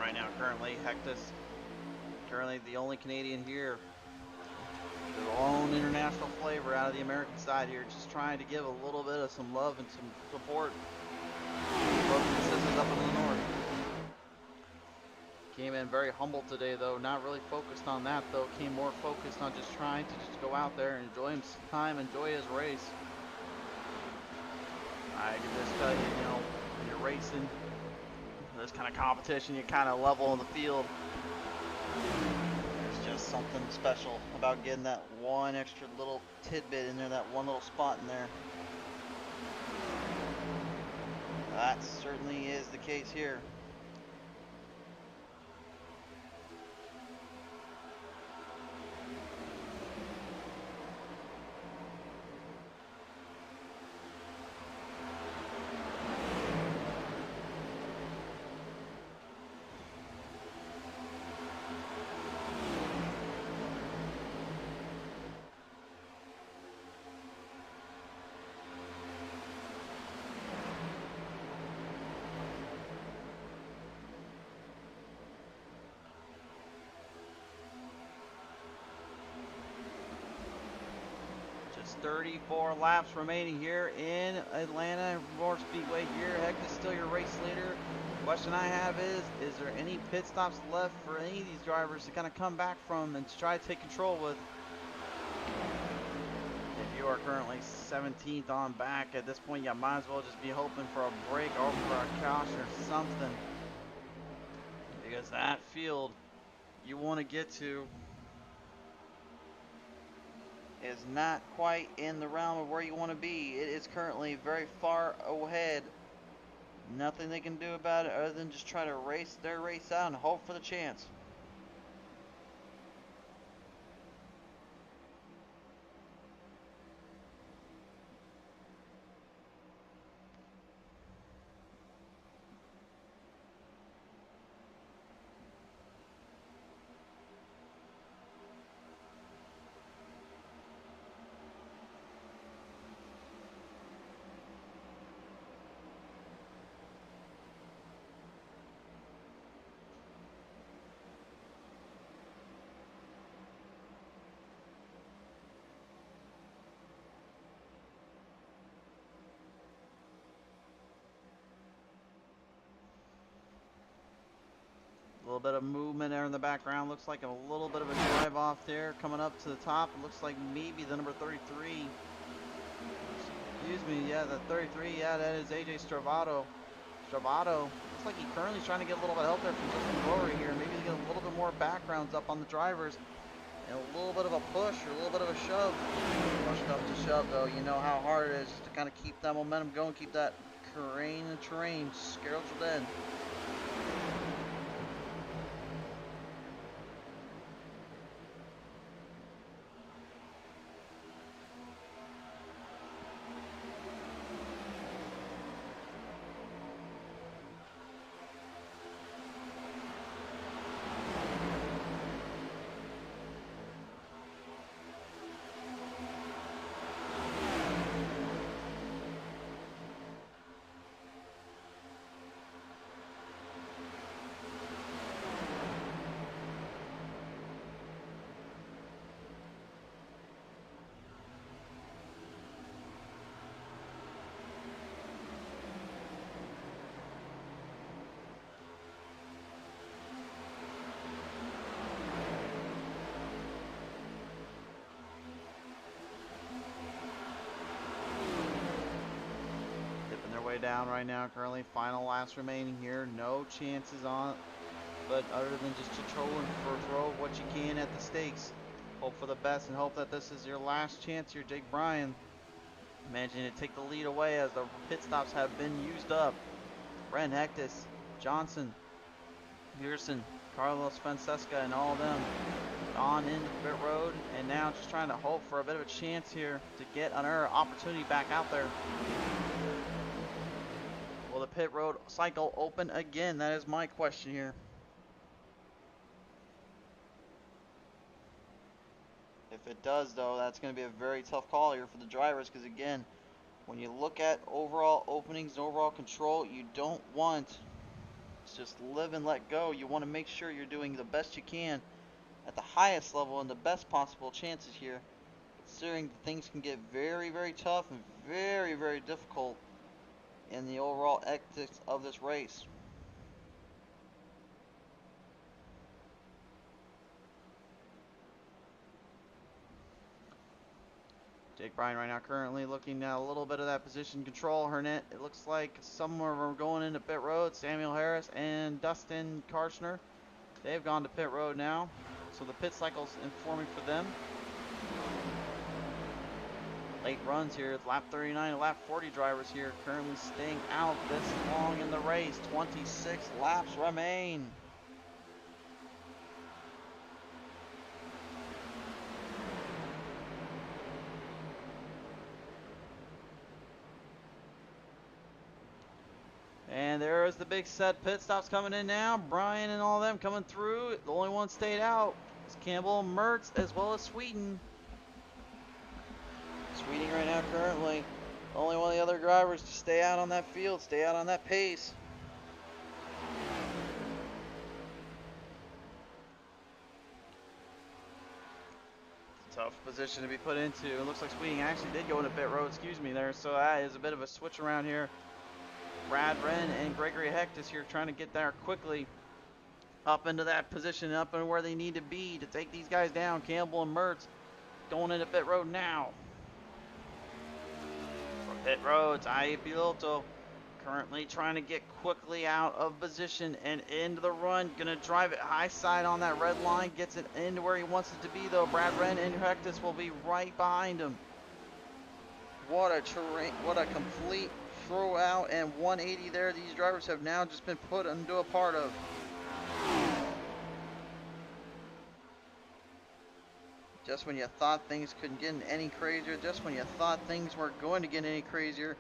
right now. Currently, Hectus, currently the only Canadian here. Their own international flavor out of the American side here, just trying to give a little bit of some love and some support. Brothers and sisters up in the north. Came in very humble today, though. Not really focused on that, though. Came more focused on just trying to just go out there and enjoy his time, enjoy his race. I can just tell you, you know, when you're racing, this kind of competition, you kind of level in the field. There's just something special about getting that one extra little tidbit in there, that one little spot in there. That certainly is the case here. Just 34 laps remaining here in Atlanta Motor Speedway here. Hector still your race leader. Question I have is there any pit stops left for any of these drivers to kind of come back from and to try to take control with? If you are currently 17th on back at this point, you might as well just be hoping for a break or for a caution or something. Because that field you want to get to is not quite in the realm of where you want to be. It is currently very far ahead. Nothing they can do about it other than just try to race their race out and hope for the chance. A little bit of movement there in the background. Looks like a little bit of a drive off there coming up to the top. It looks like maybe the number 33. Excuse me, yeah, the 33. Yeah, that is AJ Stravato. Stravato. Looks like he currently trying to get a little bit of help there from Justin Glory here. Maybe to get a little bit more backgrounds up on the drivers. And a little bit of a push or a little bit of a shove. Push up to shove, though. You know how hard it is to kind of keep that momentum going, keep that terrain scheduled in. Way down right now, currently final laps remaining here, no chances on, but other than just to throw what you can at the stakes, hope for the best and hope that this is your last chance here. Jake Bryan managing to take the lead away as the pit stops have been used up. Ren Hectus, Johnson, Pearson, Carlos Francesca, and all of them on into the pit road, and now just trying to hope for a bit of a chance here to get another opportunity back out there. Will the pit road cycle open again? That is my question here. If it does, though, that's going to be a very tough call here for the drivers, because again, when you look at overall openings and overall control, you don't want It's just live and let go. You want to make sure you're doing the best you can at the highest level and the best possible chances here, considering that things can get very, very tough and very, very difficult in the overall ethics of this race. Jake Bryan right now currently looking at a little bit of that position control. Hernet, it looks like some of them are going into pit road. Samuel Harris and Dustin Karshner, they've gone to pit road now. So the pit cycle's informing for them. Late runs here. Lap 39 and lap 40 drivers here currently staying out this long in the race. 26 laps remain. And there's the big set pit stops coming in now. Brian and all them coming through. The only one stayed out is Campbell, Mertz, as well as Sweden. Sweden right now currently only one of the other drivers to stay out on that field, stay out on that pace. Tough position to be put into. It looks like Sweden actually did go into pit road, excuse me there. So that is a bit of a switch around here. Brad Wren and Gregory Hecht is here trying to get there quickly up into that position, up into where they need to be to take these guys down. Campbell and Mertz going into pit road now. From pit road, Ty Piloto currently trying to get quickly out of position and into the run. Gonna drive it high side on that red line, gets it into where he wants it to be though. Brad Wren and Hectus will be right behind him. What a terrain, what a complete throw out and 180 there. These drivers have now just been put into a part of. Just when you thought things couldn't get any crazier, just when you thought things weren't going to get any crazier,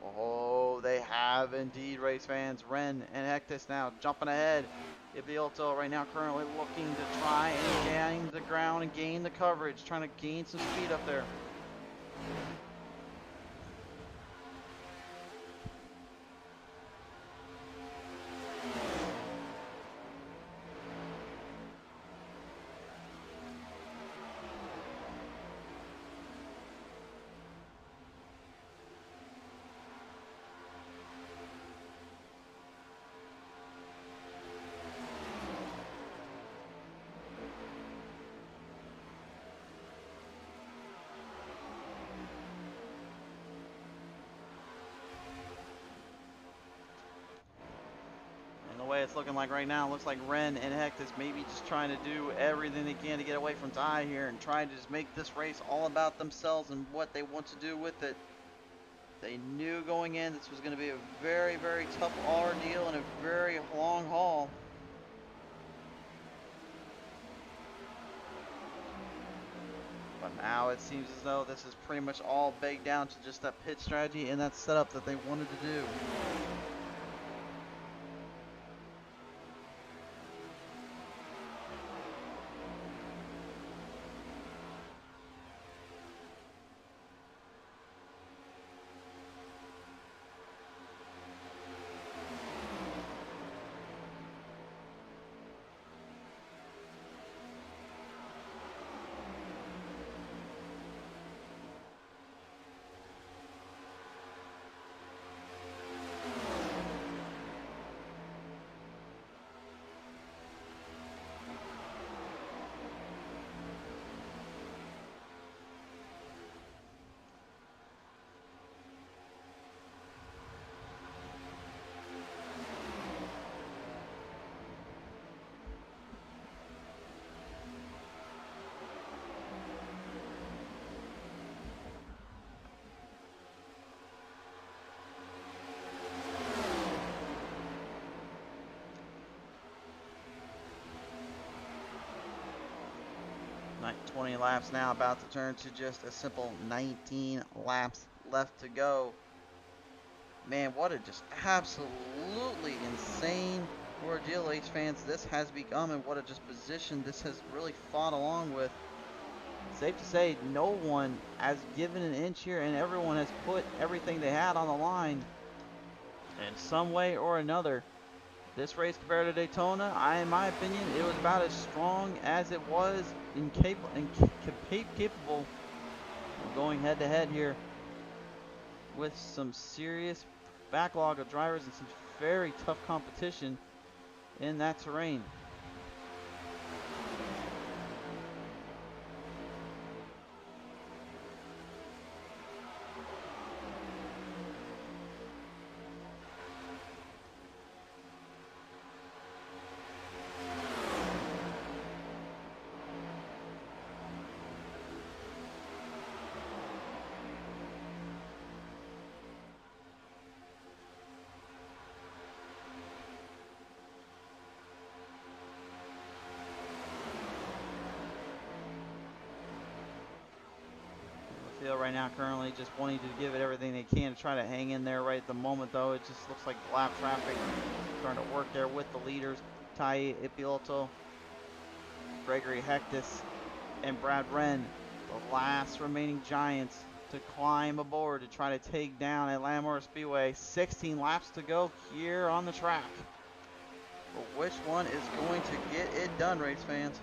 oh, they have indeed, race fans. Wren and Hectus now jumping ahead. Ibiolto right now currently looking to try and gain the ground and gain the coverage, trying to gain some speed up there. Way it's looking like right now, it looks like Wren and Hectus maybe just trying to do everything they can to get away from Ty here and trying to just make this race all about themselves and what they want to do with it. They knew going in this was going to be a very, very tough ordeal and a very long haul. But now it seems as though this is pretty much all baked down to just that pit strategy and that setup that they wanted to do. Like 20 laps now, about to turn to just a simple 19 laps left to go. Man, what a just absolutely insane ordeal, Ace fans, this has become, and what a just position this has really fought along with. Safe to say, no one has given an inch here, and everyone has put everything they had on the line in some way or another. This race compared to Daytona, in my opinion, it was about as strong as it was capable of going head to head here with some serious backlog of drivers and some very tough competition in that terrain. Field right now currently just wanting to give it everything they can to try to hang in there right at the moment, though. It just looks like lap traffic trying to work there with the leaders. Tai Ipioto, Gregory Hectus, and Brad Wren, the last remaining giants to climb aboard to try to take down Atlanta Motor Speedway. 16 laps to go here on the track. But which one is going to get it done, race fans?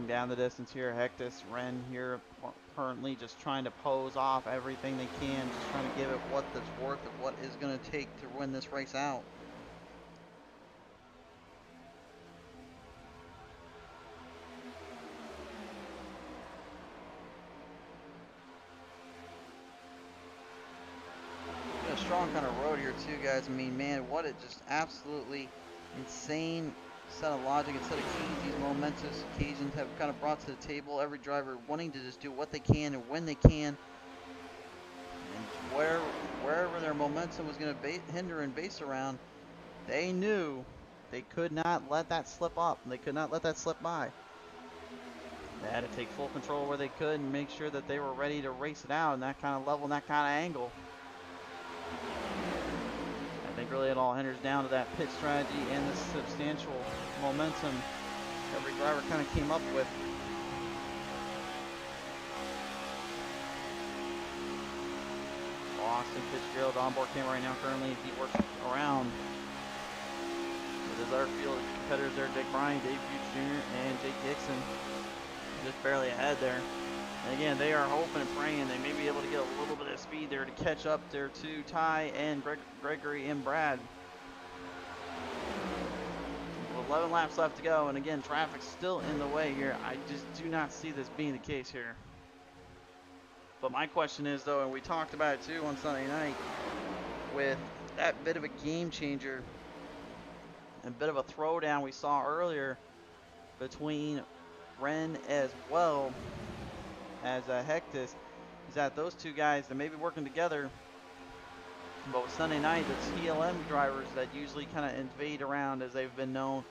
Down the distance here, Hectus, Wren here currently just trying to pose off everything they can, just trying to give it what that's worth of what is going to take to win this race out. A strong kind of road here too, guys. I mean, man, what a just absolutely insane set of logic and set of keys these momentous occasions have kind of brought to the table. Every driver wanting to just do what they can and when they can, and wherever their momentum was going to hinder and base around, they knew they could not let that slip up. They could not let that slip by. They had to take full control where they could and make sure that they were ready to race it out in that kind of level and that kind of angle. I think really it all hinders down to that pit strategy and the substantial momentum every driver kind of came up with. Austin Fitzgerald on board camera right now currently. He works around with his other field competitors there, Jake Bryan, Dave Hughes Jr., and Jake Dixon. Just barely ahead there. And again, they are hoping and praying they may be able to get a little bit of speed there to catch up there to Ty and Gregory and Brad. 11 laps left to go, and again, traffic's still in the way here. I just do not see this being the case here. But my question is, though, and we talked about it too on Sunday night, with that bit of a game changer, a bit of a throwdown we saw earlier between Wren as well as Hectus, is that those two guys that may be working together, but with Sunday night, the TLM drivers that usually kind of invade around as they've been known,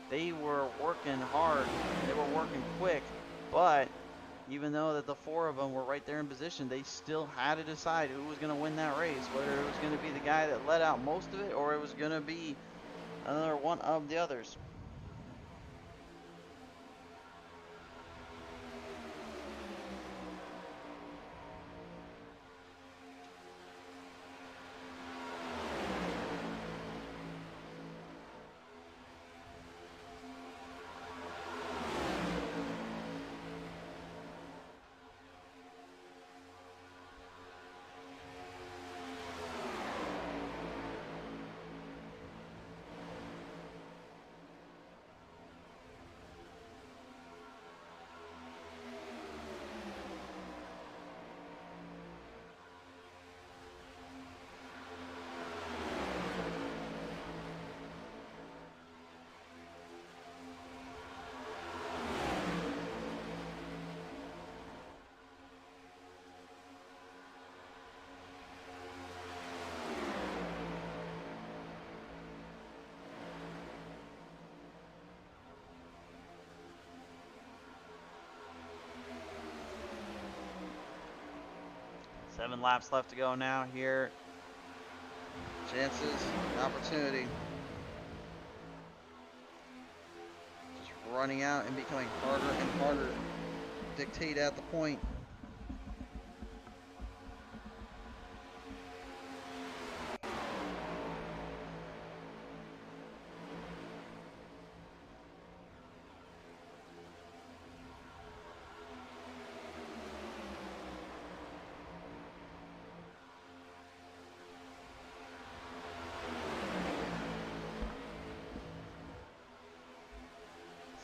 they were working hard, they were working quick, but even though that the four of them were right there in position, they still had to decide who was going to win that race, whether it was going to be the guy that let out most of it or it was going to be another one of the others. 7 laps left to go now here. Chances, opportunity. Just running out and becoming harder and harder to dictate at the point.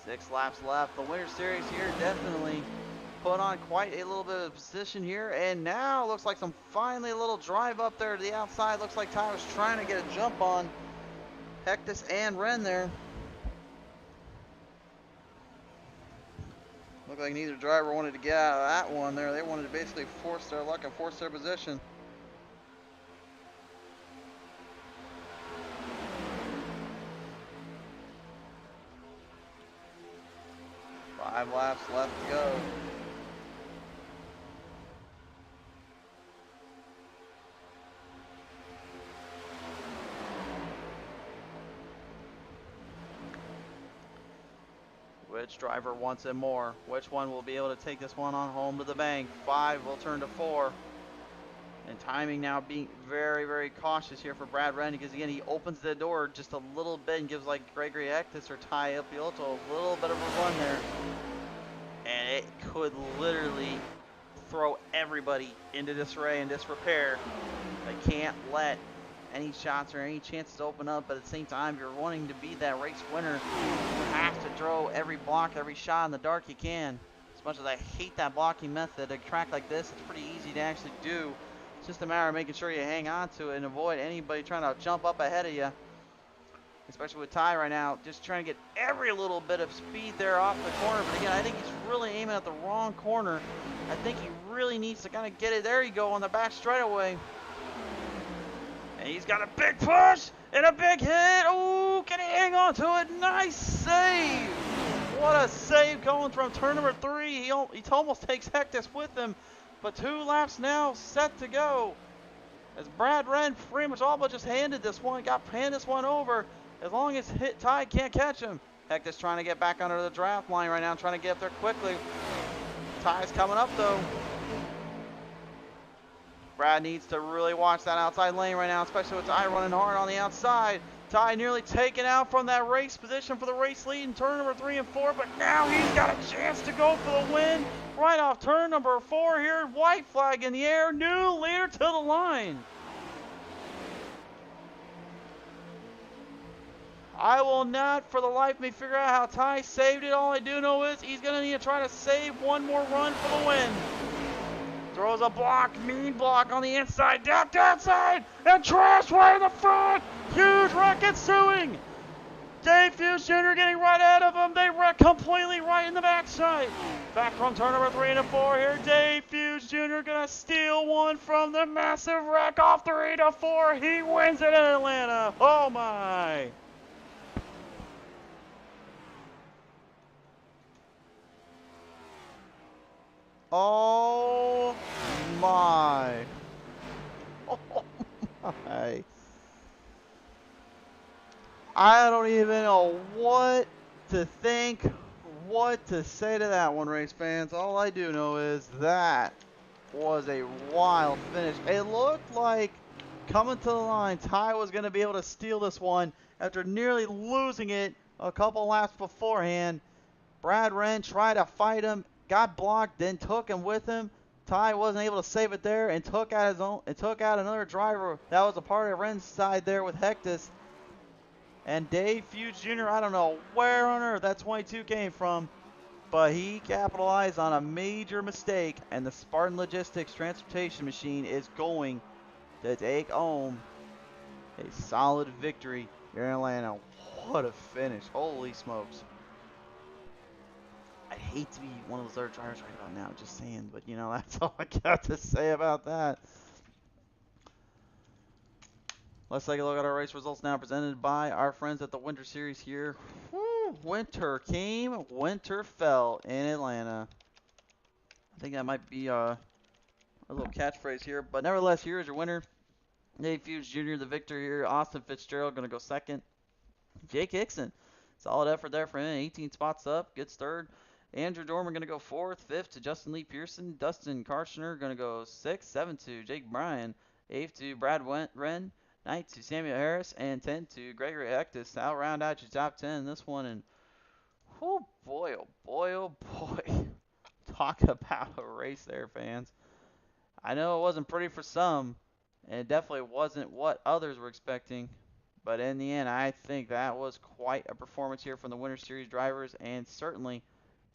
Six laps left. The Winter Series here definitely put on quite a little bit of position here. And now looks like finally a little drive up there to the outside. Looks like Ty was trying to get a jump on Hectus and Ren there. Looked like neither driver wanted to get out of that one there. They wanted to basically force their luck and force their position. Five laps left to go. Which driver wants it more? Which one will be able to take this one on home to the bank? 5 will turn to 4. And timing now being very, very cautious here for Brad Wren, because again, he opens the door just a little bit and gives like Gregory Ectus or Ty Ilpiotto a little bit of a run there. And it could literally throw everybody into disarray and disrepair. They can't let any shots or any chances open up, but at the same time, if you're wanting to be that race winner, you have to throw every block, every shot in the dark you can. As much as I hate that blocking method, a track like this, it's pretty easy to actually do. It's just a matter of making sure you hang on to it and avoid anybody trying to jump up ahead of you. Especially with Ty right now, just trying to get every little bit of speed there off the corner. But again, I think he's really aiming at the wrong corner. I think he really needs to kind of get it. There you go on the back straightaway. And he's got a big push and a big hit. Ooh, can he hang on to it? Nice save. What a save going from turn number 3. He almost takes Hectus with him. But 2 laps now set to go. As Brad Wren pretty much all but just handed this one over. As long as Ty can't catch him. Hectus trying to get back under the draft line right now, trying to get up there quickly. Ty's coming up though. Brad needs to really watch that outside lane right now, especially with Ty running hard on the outside. Ty nearly taken out from that race position for the race lead in turn number 3 and 4, but now he's got a chance to go for the win right off turn number 4 here. White flag in the air, new leader to the line. I will not for the life of me figure out how Ty saved it. All I do know is he's going to need to try to save one more run for the win. Throws a block, mean block on the inside, down the outside, and trash right in the front. Huge wreck ensuing. Dave Fuse Jr. getting right out of him. They wreck completely right in the backside. Back from turn number 3 and 4 here. Dave Fuse Jr. gonna steal one from the massive wreck off 3 to 4. He wins it in Atlanta. Oh my. Oh my. Oh my. I don't even know what to think, what to say to that one, race fans. All I do know is that was a wild finish. It looked like coming to the line, Ty was going to be able to steal this one after nearly losing it a couple laps beforehand. Brad Wren tried to fight him, got blocked, then took him with him. Ty wasn't able to save it there and took out another driver that was a part of Wren's side there with Hectus. And Dave Fuse Jr., I don't know where on earth that 22 came from, but he capitalized on a major mistake, and the Spartan Logistics transportation machine is going to take home a solid victory here in Atlanta. What a finish. Holy smokes. I'd hate to be one of those other drivers right about now, just saying, but you know, that's all I got to say about that. Let's take a look at our race results now, presented by our friends at the Winter Series here. Woo, winter came, winter fell in Atlanta. I think that might be our a little catchphrase here. But nevertheless, here is your winner. Dave Hughes Jr., the victor here. Austin Fitzgerald going to go second. Jake Hickson, solid effort there for him. 18 spots up, gets third. Andrew Dorman going to go fourth. Fifth to Justin Lee Pearson. Dustin Karchner going to go sixth. Seventh to Jake Bryan. Eighth to Brad Wren. Ninth to Samuel Harris. And 10 to Gregory Hectus. That'll round out your top 10 in this one. And oh boy, oh boy, oh boy. Talk about a race there, fans. I know it wasn't pretty for some, and it definitely wasn't what others were expecting. But in the end, I think that was quite a performance here from the Winter Series drivers, and certainly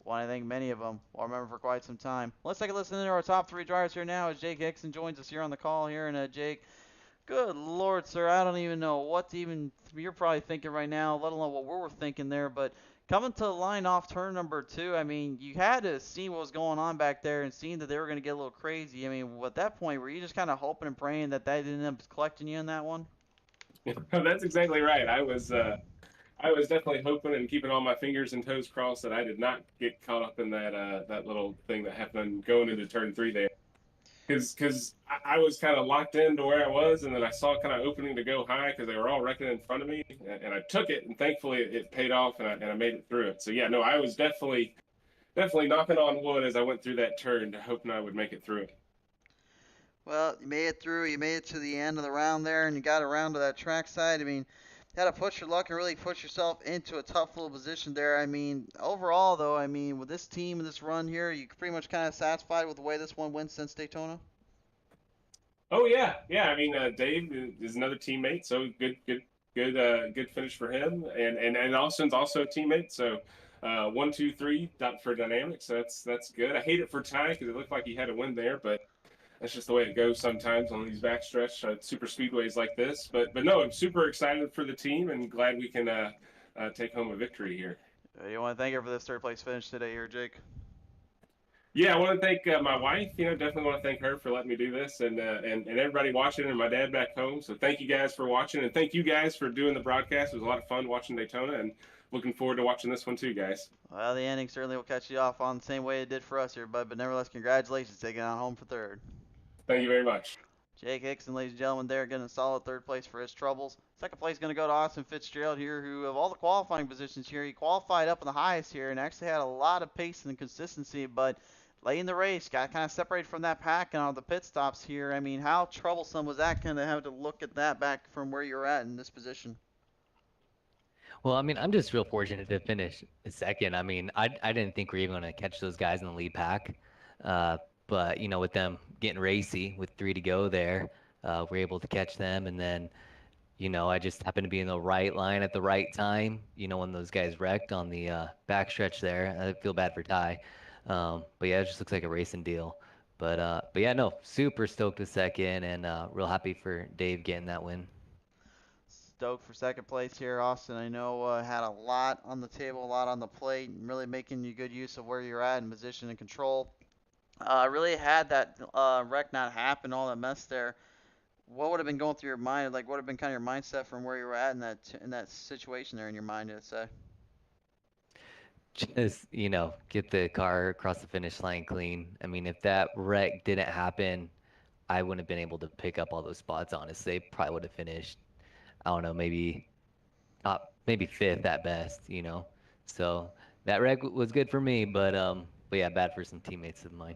one I think many of them will remember for quite some time. Let's take a listen to our top 3 drivers here now as Jake Hickson joins us here on the call here. And Jake, good Lord, sir, I don't even know what to even you're probably thinking right now, let alone what we're thinking there. But coming to the line off turn number 2, I mean, you had to see what was going on back there and seeing that they were going to get a little crazy. I mean, at that point, were you just kind of hoping and praying that they didn't end up collecting you in that one? That's exactly right. I was definitely hoping and keeping all my fingers and toes crossed that I did not get caught up in that little thing that happened going into turn 3 there. Because I was kind of locked into where I was, and then I saw kind of opening to go high because they were all wrecking in front of me, and I took it, and thankfully it paid off, and I made it through it. So yeah, no, I was definitely knocking on wood as I went through that turn, hoping I would make it through it. Well, you made it through. You made it to the end of the round there, and you got around to that track side. I mean, you had to push your luck and really push yourself into a tough little position there. I mean, overall, though, I mean, with this team and this run here, you pretty much kind of satisfied with the way this one went since Daytona? Oh yeah. I mean, Dave is another teammate, so good finish for him, and Austin's also a teammate. So 1, 2, 3 for Dynamics. That's good. I hate it for Ty because it looked like he had a win there, but that's just the way it goes sometimes on these backstretch super speedways like this. But no, I'm super excited for the team and glad we can take home a victory here. You want to thank her for this third place finish today here, Jake? Yeah, I want to thank my wife. Definitely want to thank her for letting me do this, and everybody watching, and my dad back home. So thank you guys for watching, and thank you guys for doing the broadcast. It was a lot of fun watching Daytona, and looking forward to watching this one too, guys. Well, the ending certainly will catch you off on the same way it did for us here, bud. But nevertheless, congratulations taking on home for third. Thank you very much. Jake Hickson, ladies and gentlemen, there getting a solid third place for his troubles. Second place going to go to Austin Fitzgerald here, who of all the qualifying positions here, he qualified up in the highest here and actually had a lot of pace and consistency, but late in the race, got kind of separated from that pack and on the pit stops here. I mean, how troublesome was that kind of have to look at that back from where you're at in this position? Well, I mean, I'm just real fortunate to finish second. I mean, I didn't think we were even going to catch those guys in the lead pack. But, with them getting racy with 3 to go there, we're able to catch them. And then, I just happened to be in the right line at the right time, when those guys wrecked on the backstretch there. I feel bad for Ty. But yeah, it just looks like a racing deal. But yeah, no, super stoked with second and real happy for Dave getting that win. Stoked for second place here, Austin. I know had a lot on the table, a lot on the plate, and really making you good use of where you're at in position and control. Really had that wreck not happen, all that mess there. What would have been going through your mind? Like, what would have been kind of your mindset from where you were at in that situation there in your mind, I'd say? Just, get the car across the finish line clean. I mean, if that wreck didn't happen, I wouldn't have been able to pick up all those spots, honestly. Probably would have finished, I don't know, maybe fifth at best, So that wreck was good for me, but yeah, bad for some teammates of mine.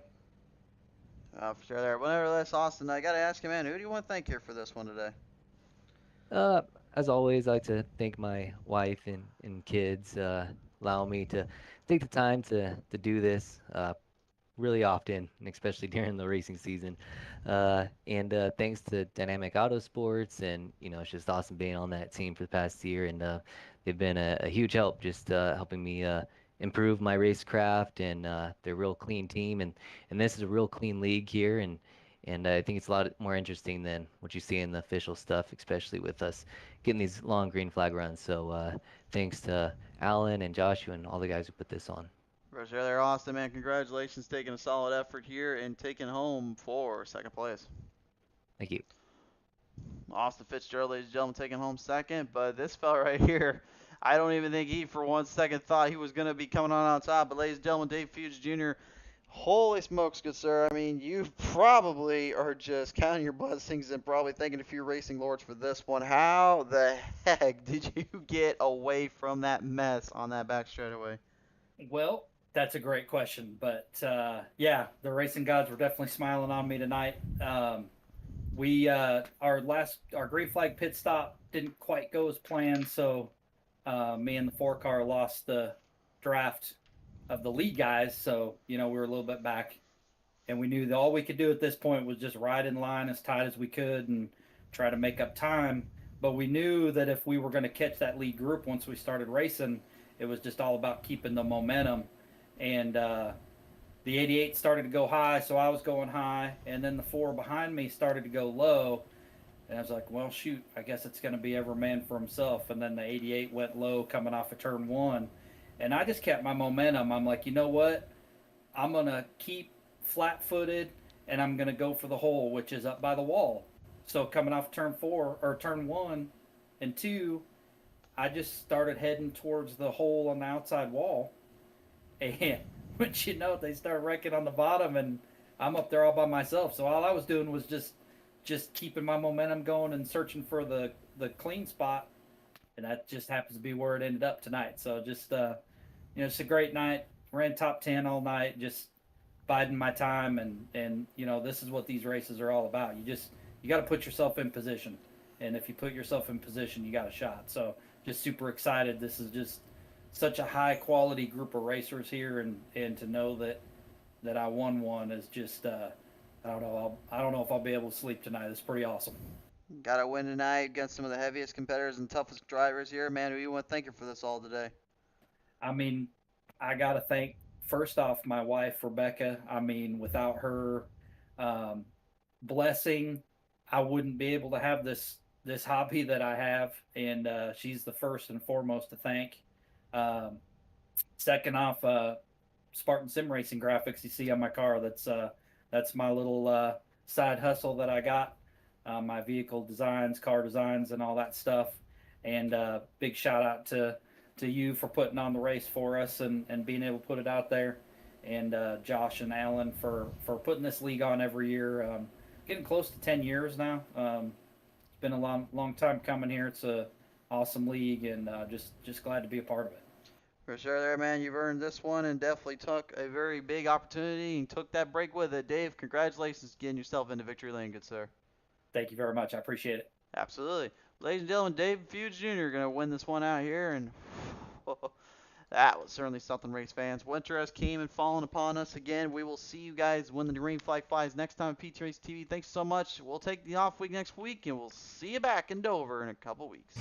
For sure there. Well, nevertheless, Austin, I got to ask you, man, who do you want to thank here for this one today? As always, I like to thank my wife and kids, allowing me to take the time to do this really often, and especially during the racing season. And thanks to Dynamic Autosports, and it's just awesome being on that team for the past year, and they've been a huge help, just helping me improve my racecraft, and they're a real clean team, and this is a real clean league here, and I think it's a lot more interesting than what you see in the official stuff, especially with us getting these long green flag runs. So thanks to Alan and Joshua and all the guys who put this on. For sure there, Austin, man. Congratulations, taking a solid effort here and taking home for second place. Thank you. Austin Fitzgerald, ladies and gentlemen, taking home second, but this fella right here, I don't even think he for 1 second thought he was going to be coming on top. But ladies and gentlemen, Dave Hughes Jr., Holy smokes, good sir. I mean, you probably are just counting your blessings and probably thanking a few racing lords for this one. How the heck did you get away from that mess on that back straightaway? Well, that's a great question, but yeah, the racing gods were definitely smiling on me tonight. We our green flag pit stop didn't quite go as planned, so me and the 4 car lost the draft of the lead guys. So we were a little bit back, and we knew that all we could do at this point was just ride in line as tight as we could and try to make up time. But we knew that if we were going to catch that lead group once we started racing, it was just all about keeping the momentum. And the 88 started to go high, so I was going high, and then the 4 behind me started to go low. And I was like, well, shoot, I guess it's going to be every man for himself. And then the 88 went low coming off of turn 1. And I just kept my momentum. I'm like, you know what? I'm going to keep flat-footed, and I'm going to go for the hole, which is up by the wall. So coming off turn 4 or turn 1 and 2, I just started heading towards the hole on the outside wall. And once they start wrecking on the bottom, and I'm up there all by myself. So all I was doing was just keeping my momentum going and searching for the clean spot. And that just happens to be where it ended up tonight. So just, it's a great night. Ran top 10 all night, just biding my time. And this is what these races are all about. You got to put yourself in position. And if you put yourself in position, you got a shot. So just super excited. This is just such a high quality group of racers here. And to know that I won one is just, I don't know if I'll be able to sleep tonight. It's pretty awesome. Got a win tonight against some of the heaviest competitors and toughest drivers here. Man, who you want to thank you for this all today? I mean, I got to thank, first off, my wife, Rebecca. I mean, without her blessing, I wouldn't be able to have this hobby that I have. And she's the first and foremost to thank. Second off, Spartan Sim Racing Graphics you see on my car. That's my little side hustle that I got. My vehicle designs, car designs, and all that stuff. And big shout out to you for putting on the race for us and being able to put it out there. And Josh and Alan for putting this league on every year. Getting close to 10 years now. It's been a long time coming here. It's a awesome league, and just glad to be a part of it. For sure there, man. You've earned this one and definitely took a very big opportunity and took that break with it. Dave, congratulations getting yourself into victory lane, good sir. Thank you very much. I appreciate it. Absolutely. Ladies and gentlemen, Dave Feuds Jr. going to win this one out here, and that was certainly something, race fans. Winter has came and fallen upon us again. We will see you guys when the green flag flies next time at PT Race TV. Thanks so much. We'll take the off week next week, and we'll see you back in Dover in a couple weeks.